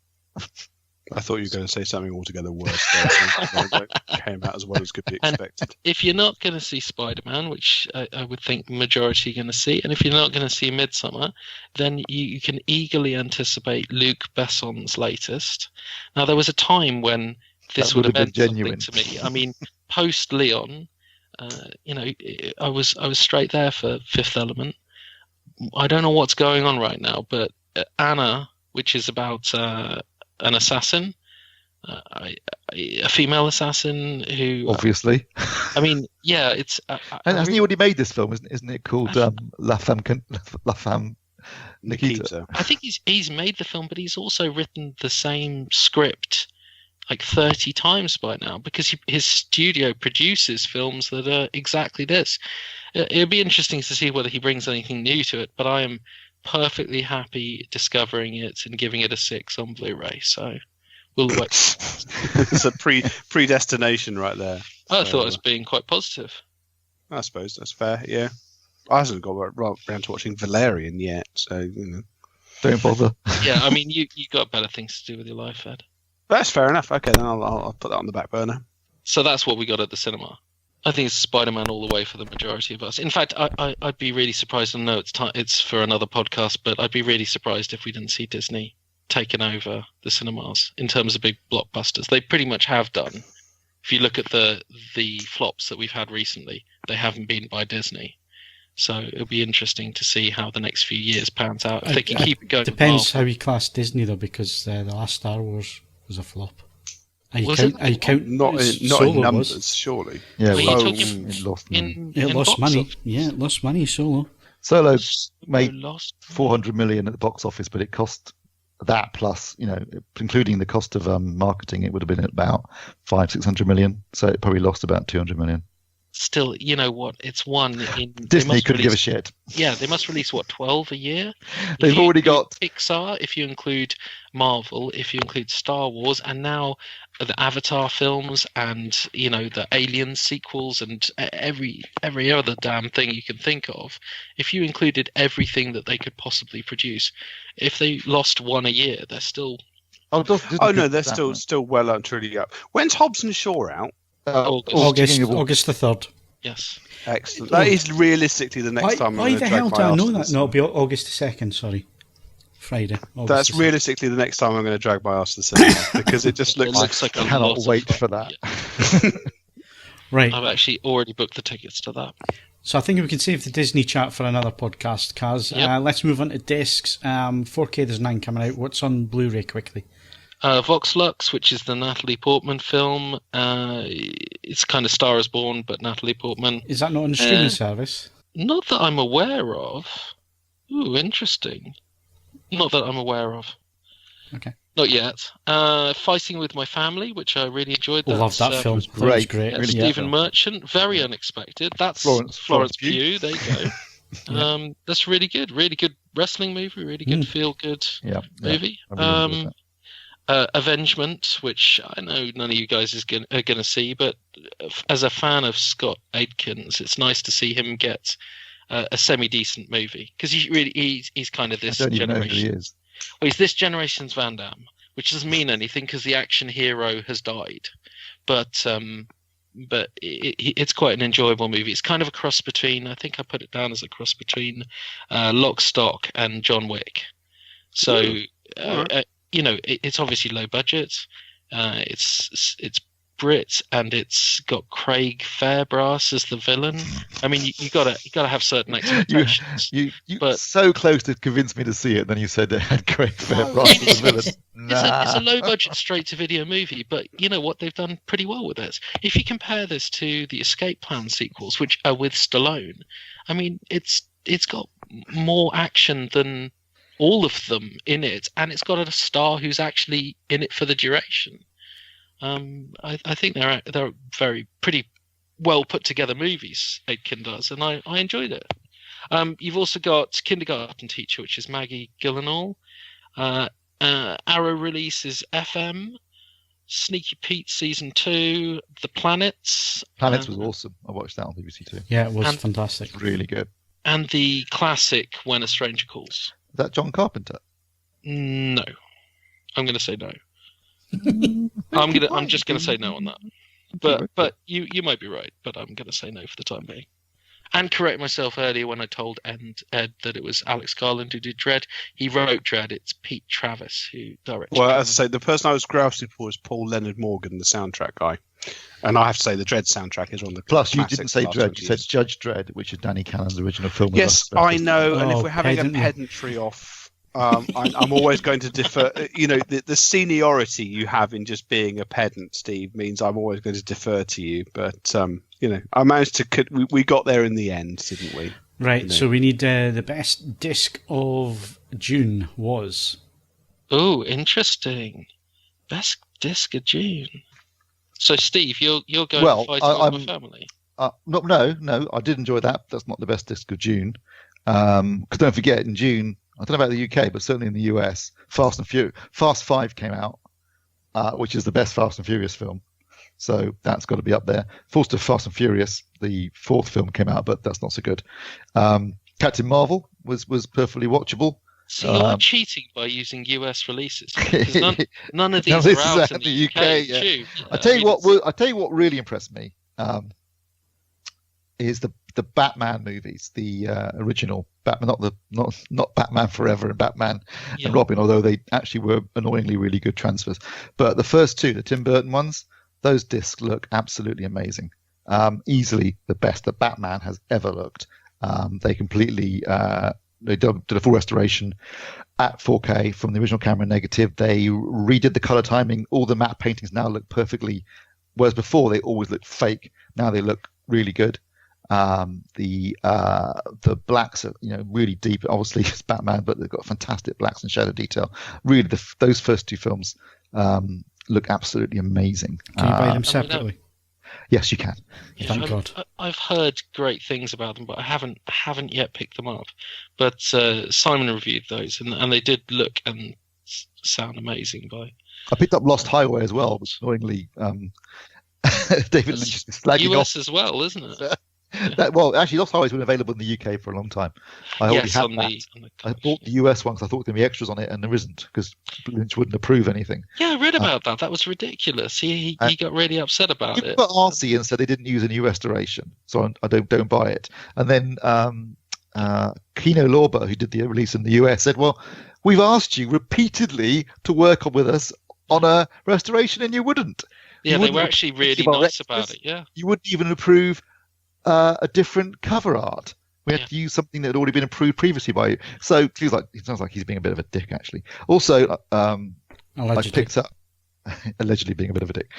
I thought you were going to say something altogether worse. That came out as well as could be expected. And if you're not going to see Spider-Man, which I would think the majority are going to see, and if you're not going to see Midsommar, then you can eagerly anticipate Luc Besson's latest. Now, there was a time when this would have meant something to me. I mean, post Leon, I was straight there for Fifth Element. I don't know what's going on right now, but Anna, which is about an assassin, a female assassin who obviously. I mean, yeah, it's. Hasn't he already made this film? Isn't it called La Femme Nikita? I think he's made the film, but he's also written the same script like 30 times by now, because his studio produces films that are exactly this. It'd be interesting to see whether he brings anything new to it, but I am perfectly happy discovering it and giving it a 6 on Blu-ray. So we'll wait. It's a predestination right there. I thought it was being quite positive. I suppose that's fair. Yeah, I haven't got around to watching Valerian yet, so don't bother. Yeah, I mean, you got better things to do with your life, Ed. That's fair enough. Okay, then I'll put that on the back burner. So that's what we got at the cinema. I think it's Spider-Man all the way for the majority of us. In fact, I'd be really surprised. I know it's for another podcast, but I'd be really surprised if we didn't see Disney taking over the cinemas in terms of big blockbusters. They pretty much have done. If you look at the flops that we've had recently, they haven't been by Disney. So it'll be interesting to see how the next few years pans out. If they can keep it going. Depends how you class Disney though, because the last Star Wars was a flop. Are you count not in numbers, surely. Yeah, it lost money. It lost money. Yeah, it lost money. Solo made 400 million at the box office, but it cost that plus, including the cost of marketing, it would have been about 500-600 million. So it probably lost about 200 million. Still, you know what? It's one in Disney couldn't give a shit. Yeah, they must release 12 a year. They've already got Pixar. If you include Marvel, if you include Star Wars, and now the Avatar films, and the Alien sequels, and every other damn thing you can think of. If you included everything that they could possibly produce, if they lost one a year, they're still. They're still well and truly up. When's Hobbs and Shaw out? August the 3rd. Yes. Excellent. That is realistically the next time I'm going to drag my ass. Why the hell do I know that? No, it'll be August the 2nd, sorry. Friday. That's realistically the next time I'm going to drag my ass to the cinema, because it just looks like I cannot wait for that. Yeah. Right. I've actually already booked the tickets to that. So I think we can save the Disney chat for another podcast, Kaz. Yep. Let's move on to discs. 4K, there's 9 coming out. What's on Blu-ray quickly? Vox Lux, which is the Natalie Portman film. It's kind of Star is Born, but Natalie Portman. Is that not on the streaming service? Not that I'm aware of. Ooh, interesting. Not that I'm aware of. Okay. Not yet. Fighting with My Family, which I really enjoyed. Love that film. That was great. Really Stephen Merchant, very unexpected. That's Florence Pugh. There you go. That's really good. Really good wrestling movie. Really good feel-good movie. Avengement, which I know none of you guys are going to see, but as a fan of Scott Adkins, it's nice to see him get a semi-decent movie, because he's kind of this generation. Know who he is. Well, he's this generation's Van Damme, which doesn't mean anything because the action hero has died, but it's quite an enjoyable movie. It's kind of a cross between, I think I put it down as a cross between Lock, Stock and John Wick. So it's obviously low budget. It's Brit, and it's got Craig Fairbrass as the villain. I mean, you gotta have certain expectations. You so close to convince me to see it, then you said it had Craig Fairbrass as the villain. It's a low budget straight to video movie, but you know what? They've done pretty well with it. If you compare this to the Escape Plan sequels, which are with Stallone, I mean, it's got more action than all of them in it, and it's got a star who's actually in it for the duration. I think they're pretty well put together movies, Aitken does, and I enjoyed it. You've also got Kindergarten Teacher, which is Maggie Gyllenhaal. Arrow releases FM. Sneaky Pete Season 2. The Planets. Planets was awesome. I watched that on BBC Two. Yeah, it was fantastic. Really good. And the classic When a Stranger Calls. Is that John Carpenter? No. I'm going to say no. I'm just going to say no on that. But you might be right, but I'm going to say no for the time being. And correct myself earlier when I told Ed that it was Alex Garland who did Dredd. He wrote Dredd. It's Pete Travis who directed. Well, as I say, the person I was grousing for was Paul Leonard Morgan, the soundtrack guy. And I have to say, the Dredd soundtrack is one of the Plus, you didn't say Dredd. You said Judge Dredd, which is Danny Cannon's original film. Yes, I know. And if we're having a pedantry off, I'm always going to defer. The seniority you have in just being a pedant, Steve, means I'm always going to defer to you. But I managed to. We got there in the end, didn't we? Right. So we need the best disc of June was. Oh, interesting. Best disc of June. So, Steve, you're going to fight with my family. No, I did enjoy that. That's not the best disc of June. Because don't forget, in June, I don't know about the UK, but certainly in the US, Fast 5 came out, which is the best Fast and Furious film. So that's got to be up there. Fast and Furious, the 4th film came out, but that's not so good. Captain Marvel was perfectly watchable. So you're cheating by using US releases, because none of these are out in the UK. Yeah. I tell you what really impressed me is the Batman movies, the original Batman, not Batman Forever and Batman and Robin, although they actually were annoyingly really good transfers. But the first two, the Tim Burton ones, those discs look absolutely amazing. Easily the best that Batman has ever looked. They completely they did a full restoration at 4K from the original camera negative. They redid the color timing. All the matte paintings now look perfectly, whereas before they always looked fake. Now they look really good. The blacks are really deep. Obviously it's Batman, but they've got fantastic blacks and shadow detail. Really, those first two films look absolutely amazing. Can you buy them separately? Yes, you can. Thank God. I've heard great things about them, but I haven't yet picked them up. But Simon reviewed those, and they did look and sound amazing. I picked up Lost Highway as well, which annoyingly David Lynch is slagging US off. as well, isn't it? Well, actually, Lost Highway's been available in the UK for a long time. I already had that. I bought the US one because I thought there'd be extras on it, and there isn't because Lynch wouldn't approve anything. Yeah, I read about that. That was ridiculous. He got really upset about it. But RC and said they didn't use a new restoration, so I don't buy it. And then Kino Lorber, who did the release in the US, said, "Well, we've asked you repeatedly to work with us on a restoration, and you wouldn't." Yeah, they were actually really nice about it. Yeah, you wouldn't even approve a different cover art. We had to use something that had already been approved previously by you. So it sounds like he's being a bit of a dick, actually. Also, I picked up allegedly being a bit of a dick.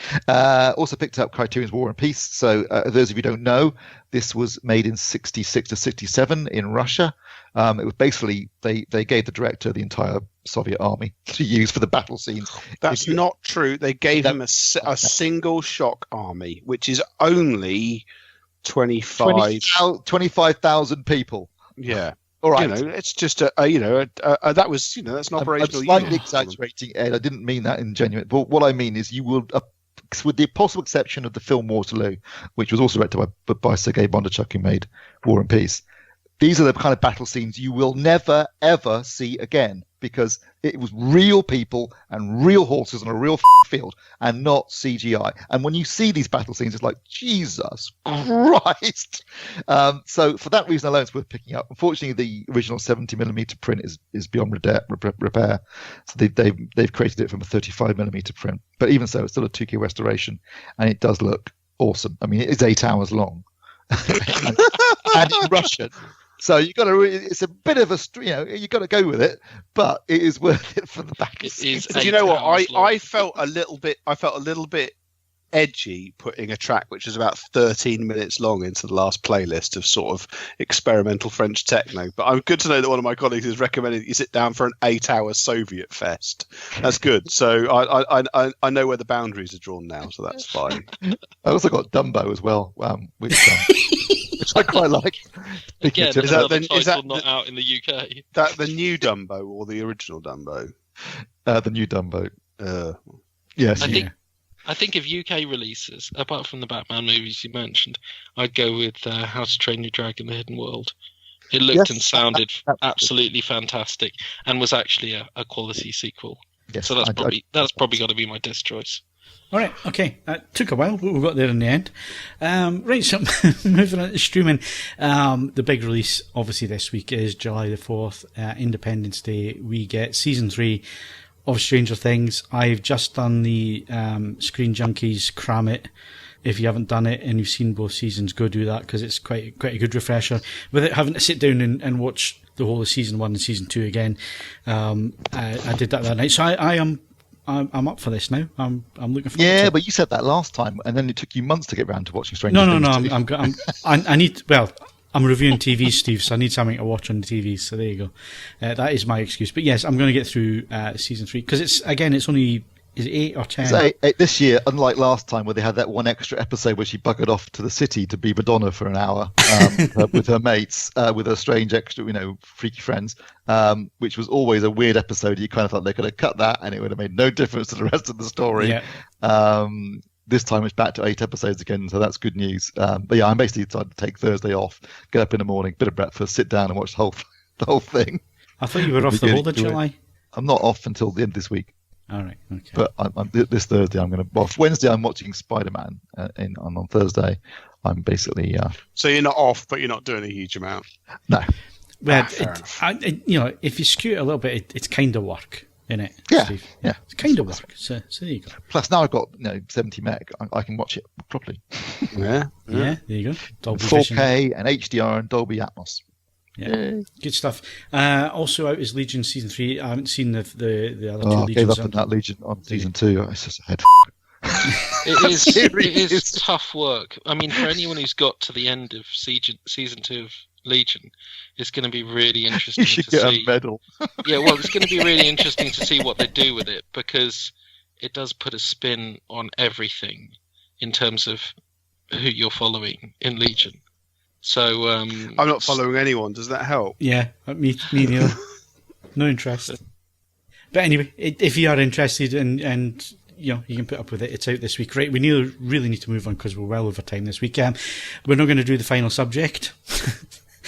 Also picked up Criterion's War and Peace. So those of you who don't know, this was made in 66 to 67 in Russia. It was basically they gave the director the entire Soviet army to use for the battle scenes. That's not true. They gave him a single shock army, which is only 25,000 people. Yeah. All right. It's just that was that's an operational. I'm slightly exaggerating, Ed. I didn't mean that in genuine. But what I mean is, you will, with the possible exception of the film Waterloo, which was also directed by Sergei Bondarchuk, who made War and Peace. These are the kind of battle scenes you will never ever see again, because it was real people and real horses on a real field and not CGI. And when you see these battle scenes, it's like, Jesus Christ. So for that reason alone, it's worth picking up. Unfortunately, the original 70mm print is beyond repair. So they've created it from a 35mm print. But even so, it's still a 2K restoration, and it does look awesome. I mean, it is 8 hours long and in Russian. So it's a bit of a, you got to go with it, but it is worth it for the back. Do you know what? I felt a little bit edgy putting a track which is about 13 minutes long into the last playlist of sort of experimental French techno. But I'm good to know that one of my colleagues has recommended you sit down for an 8-hour Soviet fest. That's good. So I know where the boundaries are drawn now, so that's fine. I also got Dumbo as well, which I quite like. Again, is that not out in the UK? That the new Dumbo or the original Dumbo? The new Dumbo. Yes. I think of UK releases, apart from the Batman movies you mentioned, I'd go with How to Train Your Dragon: The Hidden World. It looked and sounded absolutely fantastic, and was actually a quality sequel. Yes, so that's probably got to be my disc choice. All right, okay. That took a while, but we got there in the end. Right, so moving on to streaming. The big release, obviously, this week is July the 4th, Independence Day. We get Season 3 of Stranger Things. I've just done the Screen Junkies Cram It. If you haven't done it and you've seen both seasons, go do that, because it's quite a good refresher without having to sit down and watch the whole of Season 1 and Season 2 again. I did that night. So I'm up for this now. I'm looking forward to it. But you said that last time, and then it took you months to get around to watching Stranger Things. No. I'm reviewing TV, Steve, so I need something to watch on the TV. So there you go. That is my excuse. But yes, I'm going to get through Season 3, because it's only, is it 8 or 10? It's 8 this year, unlike last time where they had that one extra episode where she buggered off to the city to be Madonna for an hour with her mates, with her strange extra, freaky friends, which was always a weird episode. You kind of thought they could have cut that and it would have made no difference to the rest of the story. Yeah. This time it's back to 8 episodes again, so that's good news. But yeah, I'm basically decided to take Thursday off, get up in the morning, bit of breakfast, sit down and watch the whole thing. I thought you were off the whole of July. I'm not off until the end of this week. All right, okay. But this Thursday Wednesday I'm watching Spider-Man, and on Thursday I'm basically. So you're not off, but you're not doing a huge amount. No. Well, if you skew it a little bit, it's kind of work. in it. Yeah, Steve. yeah. It's kind of work. So there you go. Plus, now I've got 70 meg. I can watch it properly. Yeah. Yeah, there you go. Dolby 4K Vision. and HDR and Dolby Atmos. Yeah, good stuff. Also out is Legion season 3. I haven't seen the other two I Legions. gave up on that Legion on season 2. It's just a head. It is tough work. I mean, for anyone who's got to the end of season 2 of Legion, it's going to be really interesting You should to get see. a medal. Yeah, well, it's going to be really interesting to see what they do with it, because it does put a spin on everything in terms of who you're following in Legion. So I'm not following anyone. Does that help? Yeah, me neither. No interest. But anyway, if you are interested and you can put up with it, it's out this week. Right, we really need to move on because we're well over time this week. We're not going to do the final subject.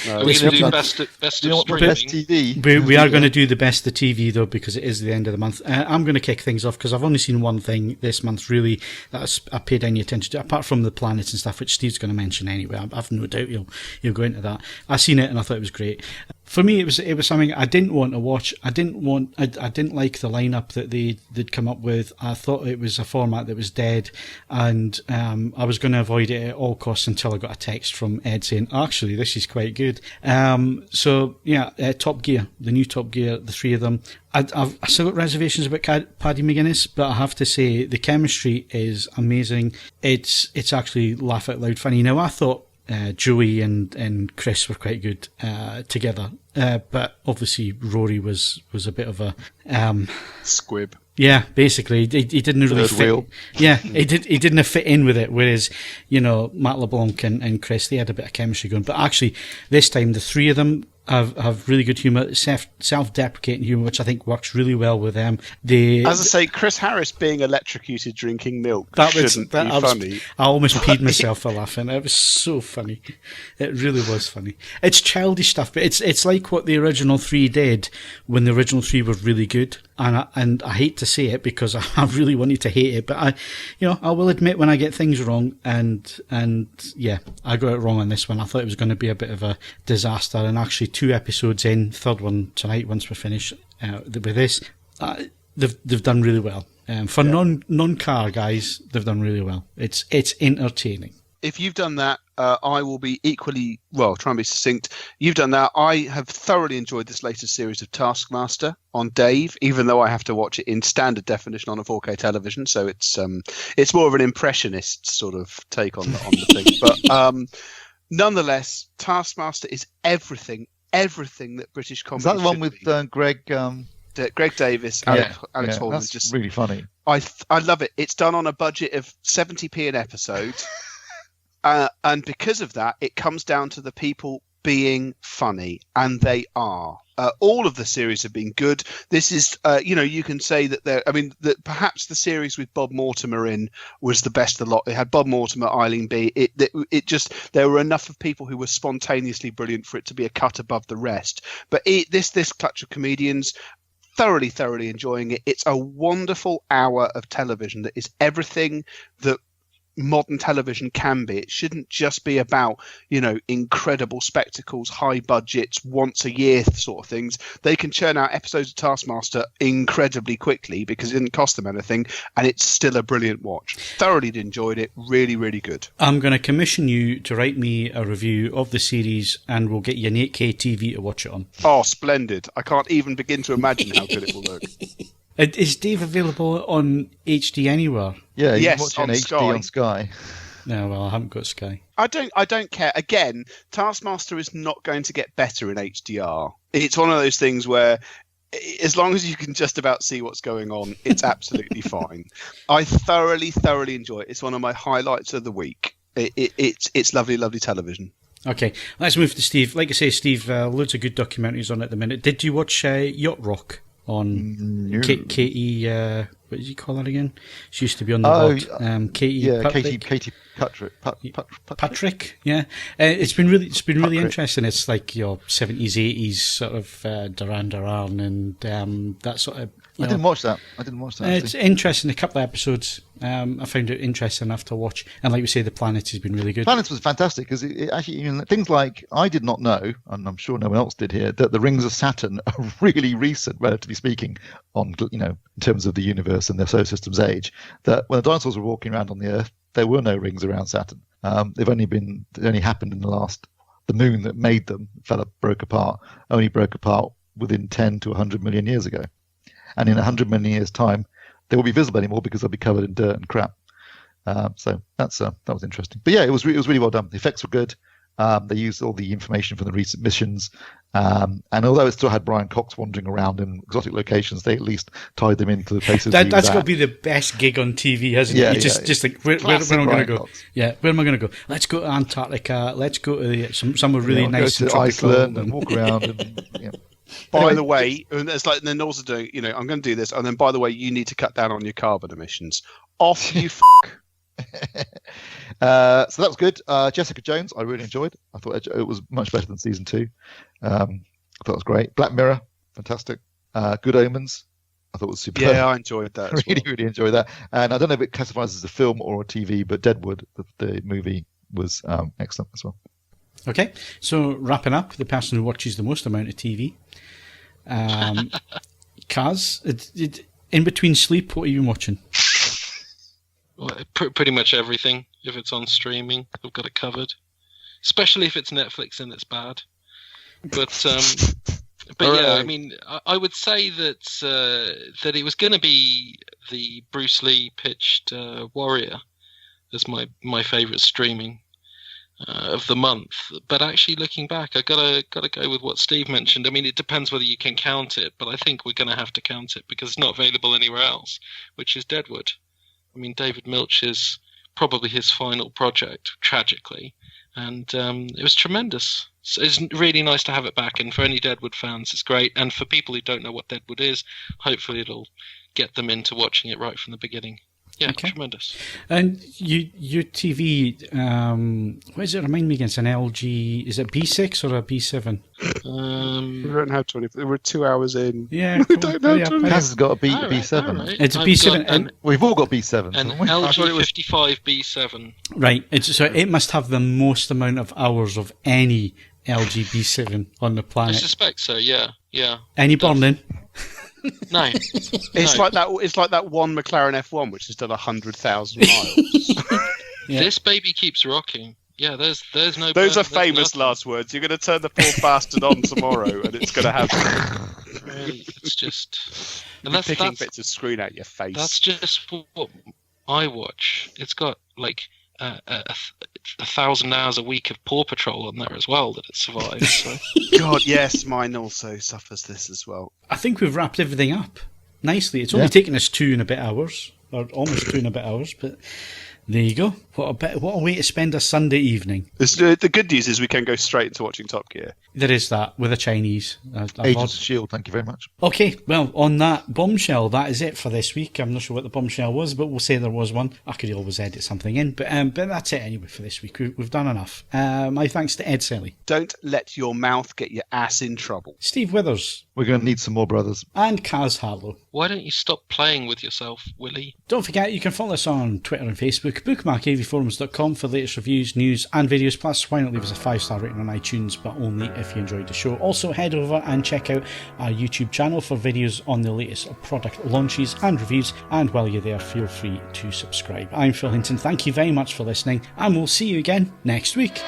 We're going to do best of streaming. Best TV. We are going to do the best of TV though, because it is the end of the month. I'm going to kick things off because I've only seen one thing this month really that I paid any attention to, apart from the planets and stuff, which Steve's going to mention anyway. I've no doubt he'll go into that. I seen it and I thought it was great. For me, it was something I didn't want to watch. I didn't like the lineup that they'd come up with. I thought it was a format that was dead, and I was going to avoid it at all costs until I got a text from Ed saying, "Actually, this is quite good." Top Gear, the new Top Gear, the three of them. I still got reservations about Paddy McGuinness, but I have to say the chemistry is amazing. It's actually laugh out loud funny. Now I thought Joey and Chris were quite good together, but obviously Rory was a bit of a squib. Yeah, basically he didn't really fit. Wheel. Yeah, he didn't fit in with it. Whereas Matt LeBlanc and Chris, they had a bit of chemistry going. But actually, this time the three of them have really good humour, self-deprecating humour, which I think works really well with them. As I say, Chris Harris being electrocuted drinking milk shouldn't be funny. I almost peed myself for laughing. It was so funny. It really was funny. It's childish stuff, but it's like what the original three did when the original three were really good. And I hate to say it because I really wanted to hate it, but I will admit when I get things wrong, and yeah, I got it wrong on this one. I thought it was going to be a bit of a disaster, and actually 2 episodes in, third one tonight once we're finished with this, they've done really well. For non-car guys, they've done really well. It's entertaining. If you've done that, I will be equally, try and be succinct. You've done that. I have thoroughly enjoyed this latest series of Taskmaster on Dave, even though I have to watch it in standard definition on a 4K television. So it's more of an impressionist sort of take on the thing. But nonetheless, Taskmaster is everything that British comedy. Is that the one with be. Greg? Greg Davis, Alex Holman. That's just really funny. I love it. It's done on a budget of 70p an episode. And because of that, it comes down to the people being funny, and they are. All of the series have been good. This is, you can say that that perhaps the series with Bob Mortimer in was the best of the lot. It had Bob Mortimer, Eileen B. There were enough of people who were spontaneously brilliant for it to be a cut above the rest. But this clutch of comedians, thoroughly enjoying it. It's a wonderful hour of television that is everything that modern television can be. It shouldn't just be about incredible spectacles, high budgets, once a year sort of things. They can churn out episodes of Taskmaster incredibly quickly because it didn't cost them anything, and it's still a brilliant watch. Thoroughly enjoyed it. Really good. I'm going to commission you to write me a review of the series, and we'll get you an 8K TV to watch it on. Oh, splendid. I can't even begin to imagine how good it will look. Is Dave available on HD anywhere? Yeah, you yes, can watch on it Sky. on Sky. No, well, I haven't got Sky. I don't care. Again, Taskmaster is not going to get better in HDR. It's one of those things where, as long as you can just about see what's going on, it's absolutely fine. I thoroughly enjoy it. It's one of my highlights of the week. It's lovely television. Okay, let's move to Steve. Like I say, Steve, loads of good documentaries on at the minute. Did you watch Yacht Rock on Katie? What did you call her again? She used to be on the pod. Katie Patrick. Yeah, it's been really interesting. It's like 70s, 80s sort of Duran Duran and that sort of. I didn't watch that. It's interesting. A couple of episodes. I found it interesting enough to watch. And like we say, the Planets has been really good. Planets was fantastic because it actually, things like, I did not know, and I'm sure no one else did here, that the rings of Saturn are really recent, relatively speaking, on in terms of the universe and the solar system's age. That when the dinosaurs were walking around on the Earth, there were no rings around Saturn. They only happened in the moon that made them broke apart, only broke apart within 10 to 100 million years ago. And in 100 million years' time, they won't be visible anymore because they'll be covered in dirt and crap. So that was interesting. But yeah, it was really well done. The effects were good. They used all the information from the recent missions. And although it still had Brian Cox wandering around in exotic locations, they at least tied them into the places. That's got to be the best gig on TV, hasn't it? Just like, where am I going to go? Cox. Yeah, where am I going to go? Let's go to Antarctica. Let's go to somewhere really nice and tropical. Iceland and walk around. And, By the way, and it's like, and then also doing, I'm going to do this, and then by the way, you need to cut down on your carbon emissions. Off you fuck. So that was good. Jessica Jones, I really enjoyed. I thought it was much better than season 2. I thought it was great. Black Mirror, fantastic. Good Omens, I thought it was superb. Yeah, I enjoyed that. Really enjoyed that. And I don't know if it classifies as a film or a TV, but Deadwood, the movie, was excellent as well. Okay, so wrapping up, the person who watches the most amount of TV, Kaz, in between sleep, what are you watching? Well, pretty much everything. If it's on streaming, I've got it covered. Especially if it's Netflix and it's bad. But yeah, I mean, I would say that it was going to be the Bruce Lee pitched Warrior as my favourite streaming of the month. But actually, looking back, I gotta go with what Steve mentioned. I mean, it depends whether you can count it, but I think we're going to have to count it because it's not available anywhere else, which is Deadwood. I mean, David Milch is probably his final project, tragically, and it was tremendous. So it's really nice to have it back, and for any Deadwood fans, it's great. And for people who don't know what Deadwood is, hopefully it'll get them into watching it right from the beginning. Yeah, okay. Tremendous. And your TV, what does it remind me against? An LG, is it B6 or a B7? We don't have 20. We're 2 hours in. Yeah, we don't know. Kaz has got a B7. Right. It's a B7. And we've all got B7s. An LG 55 B7. Right. So it must have the most amount of hours of any LG B7 on the planet. I suspect so. Yeah. Any burning? No. It's like that. It's like that one McLaren F1 which has done 100,000 miles. Yeah. This baby keeps rocking. Yeah, there's no. Those are famous last words. You're going to turn the poor bastard on tomorrow, and it's going to happen. It's just. And that's picking bits of screen out your face. That's just what I watch. It's got like 1,000 hours a week of Paw Patrol on there as well that it survives. So. God, yes, mine also suffers this as well. I think we've wrapped everything up nicely. It's only taken us 2 and a bit hours, or almost 2 and a bit hours, but there you go. What a way to spend a Sunday evening. The good news is we can go straight into watching Top Gear. There is that, with a Chinese. Agents of S.H.I.E.L.D., thank you very much. Okay, well, on that bombshell, that is it for this week. I'm not sure what the bombshell was, but we'll say there was one. I could always edit something in, but that's it anyway for this week. We've done enough. My thanks to Ed Selley. Don't let your mouth get your ass in trouble. Steve Withers. We're going to need some more brothers. And Kaz Harlow. Why don't you stop playing with yourself, Willie? Don't forget, you can follow us on Twitter and Facebook, bookmark AVForums.com for the latest reviews, news and videos. Plus, why not leave us a 5-star rating on iTunes, but only if you enjoyed the show. Also, head over and check out our YouTube channel for videos on the latest product launches and reviews. And while you're there, feel free to subscribe. I'm Phil Hinton. Thank you very much for listening, and we'll see you again next week.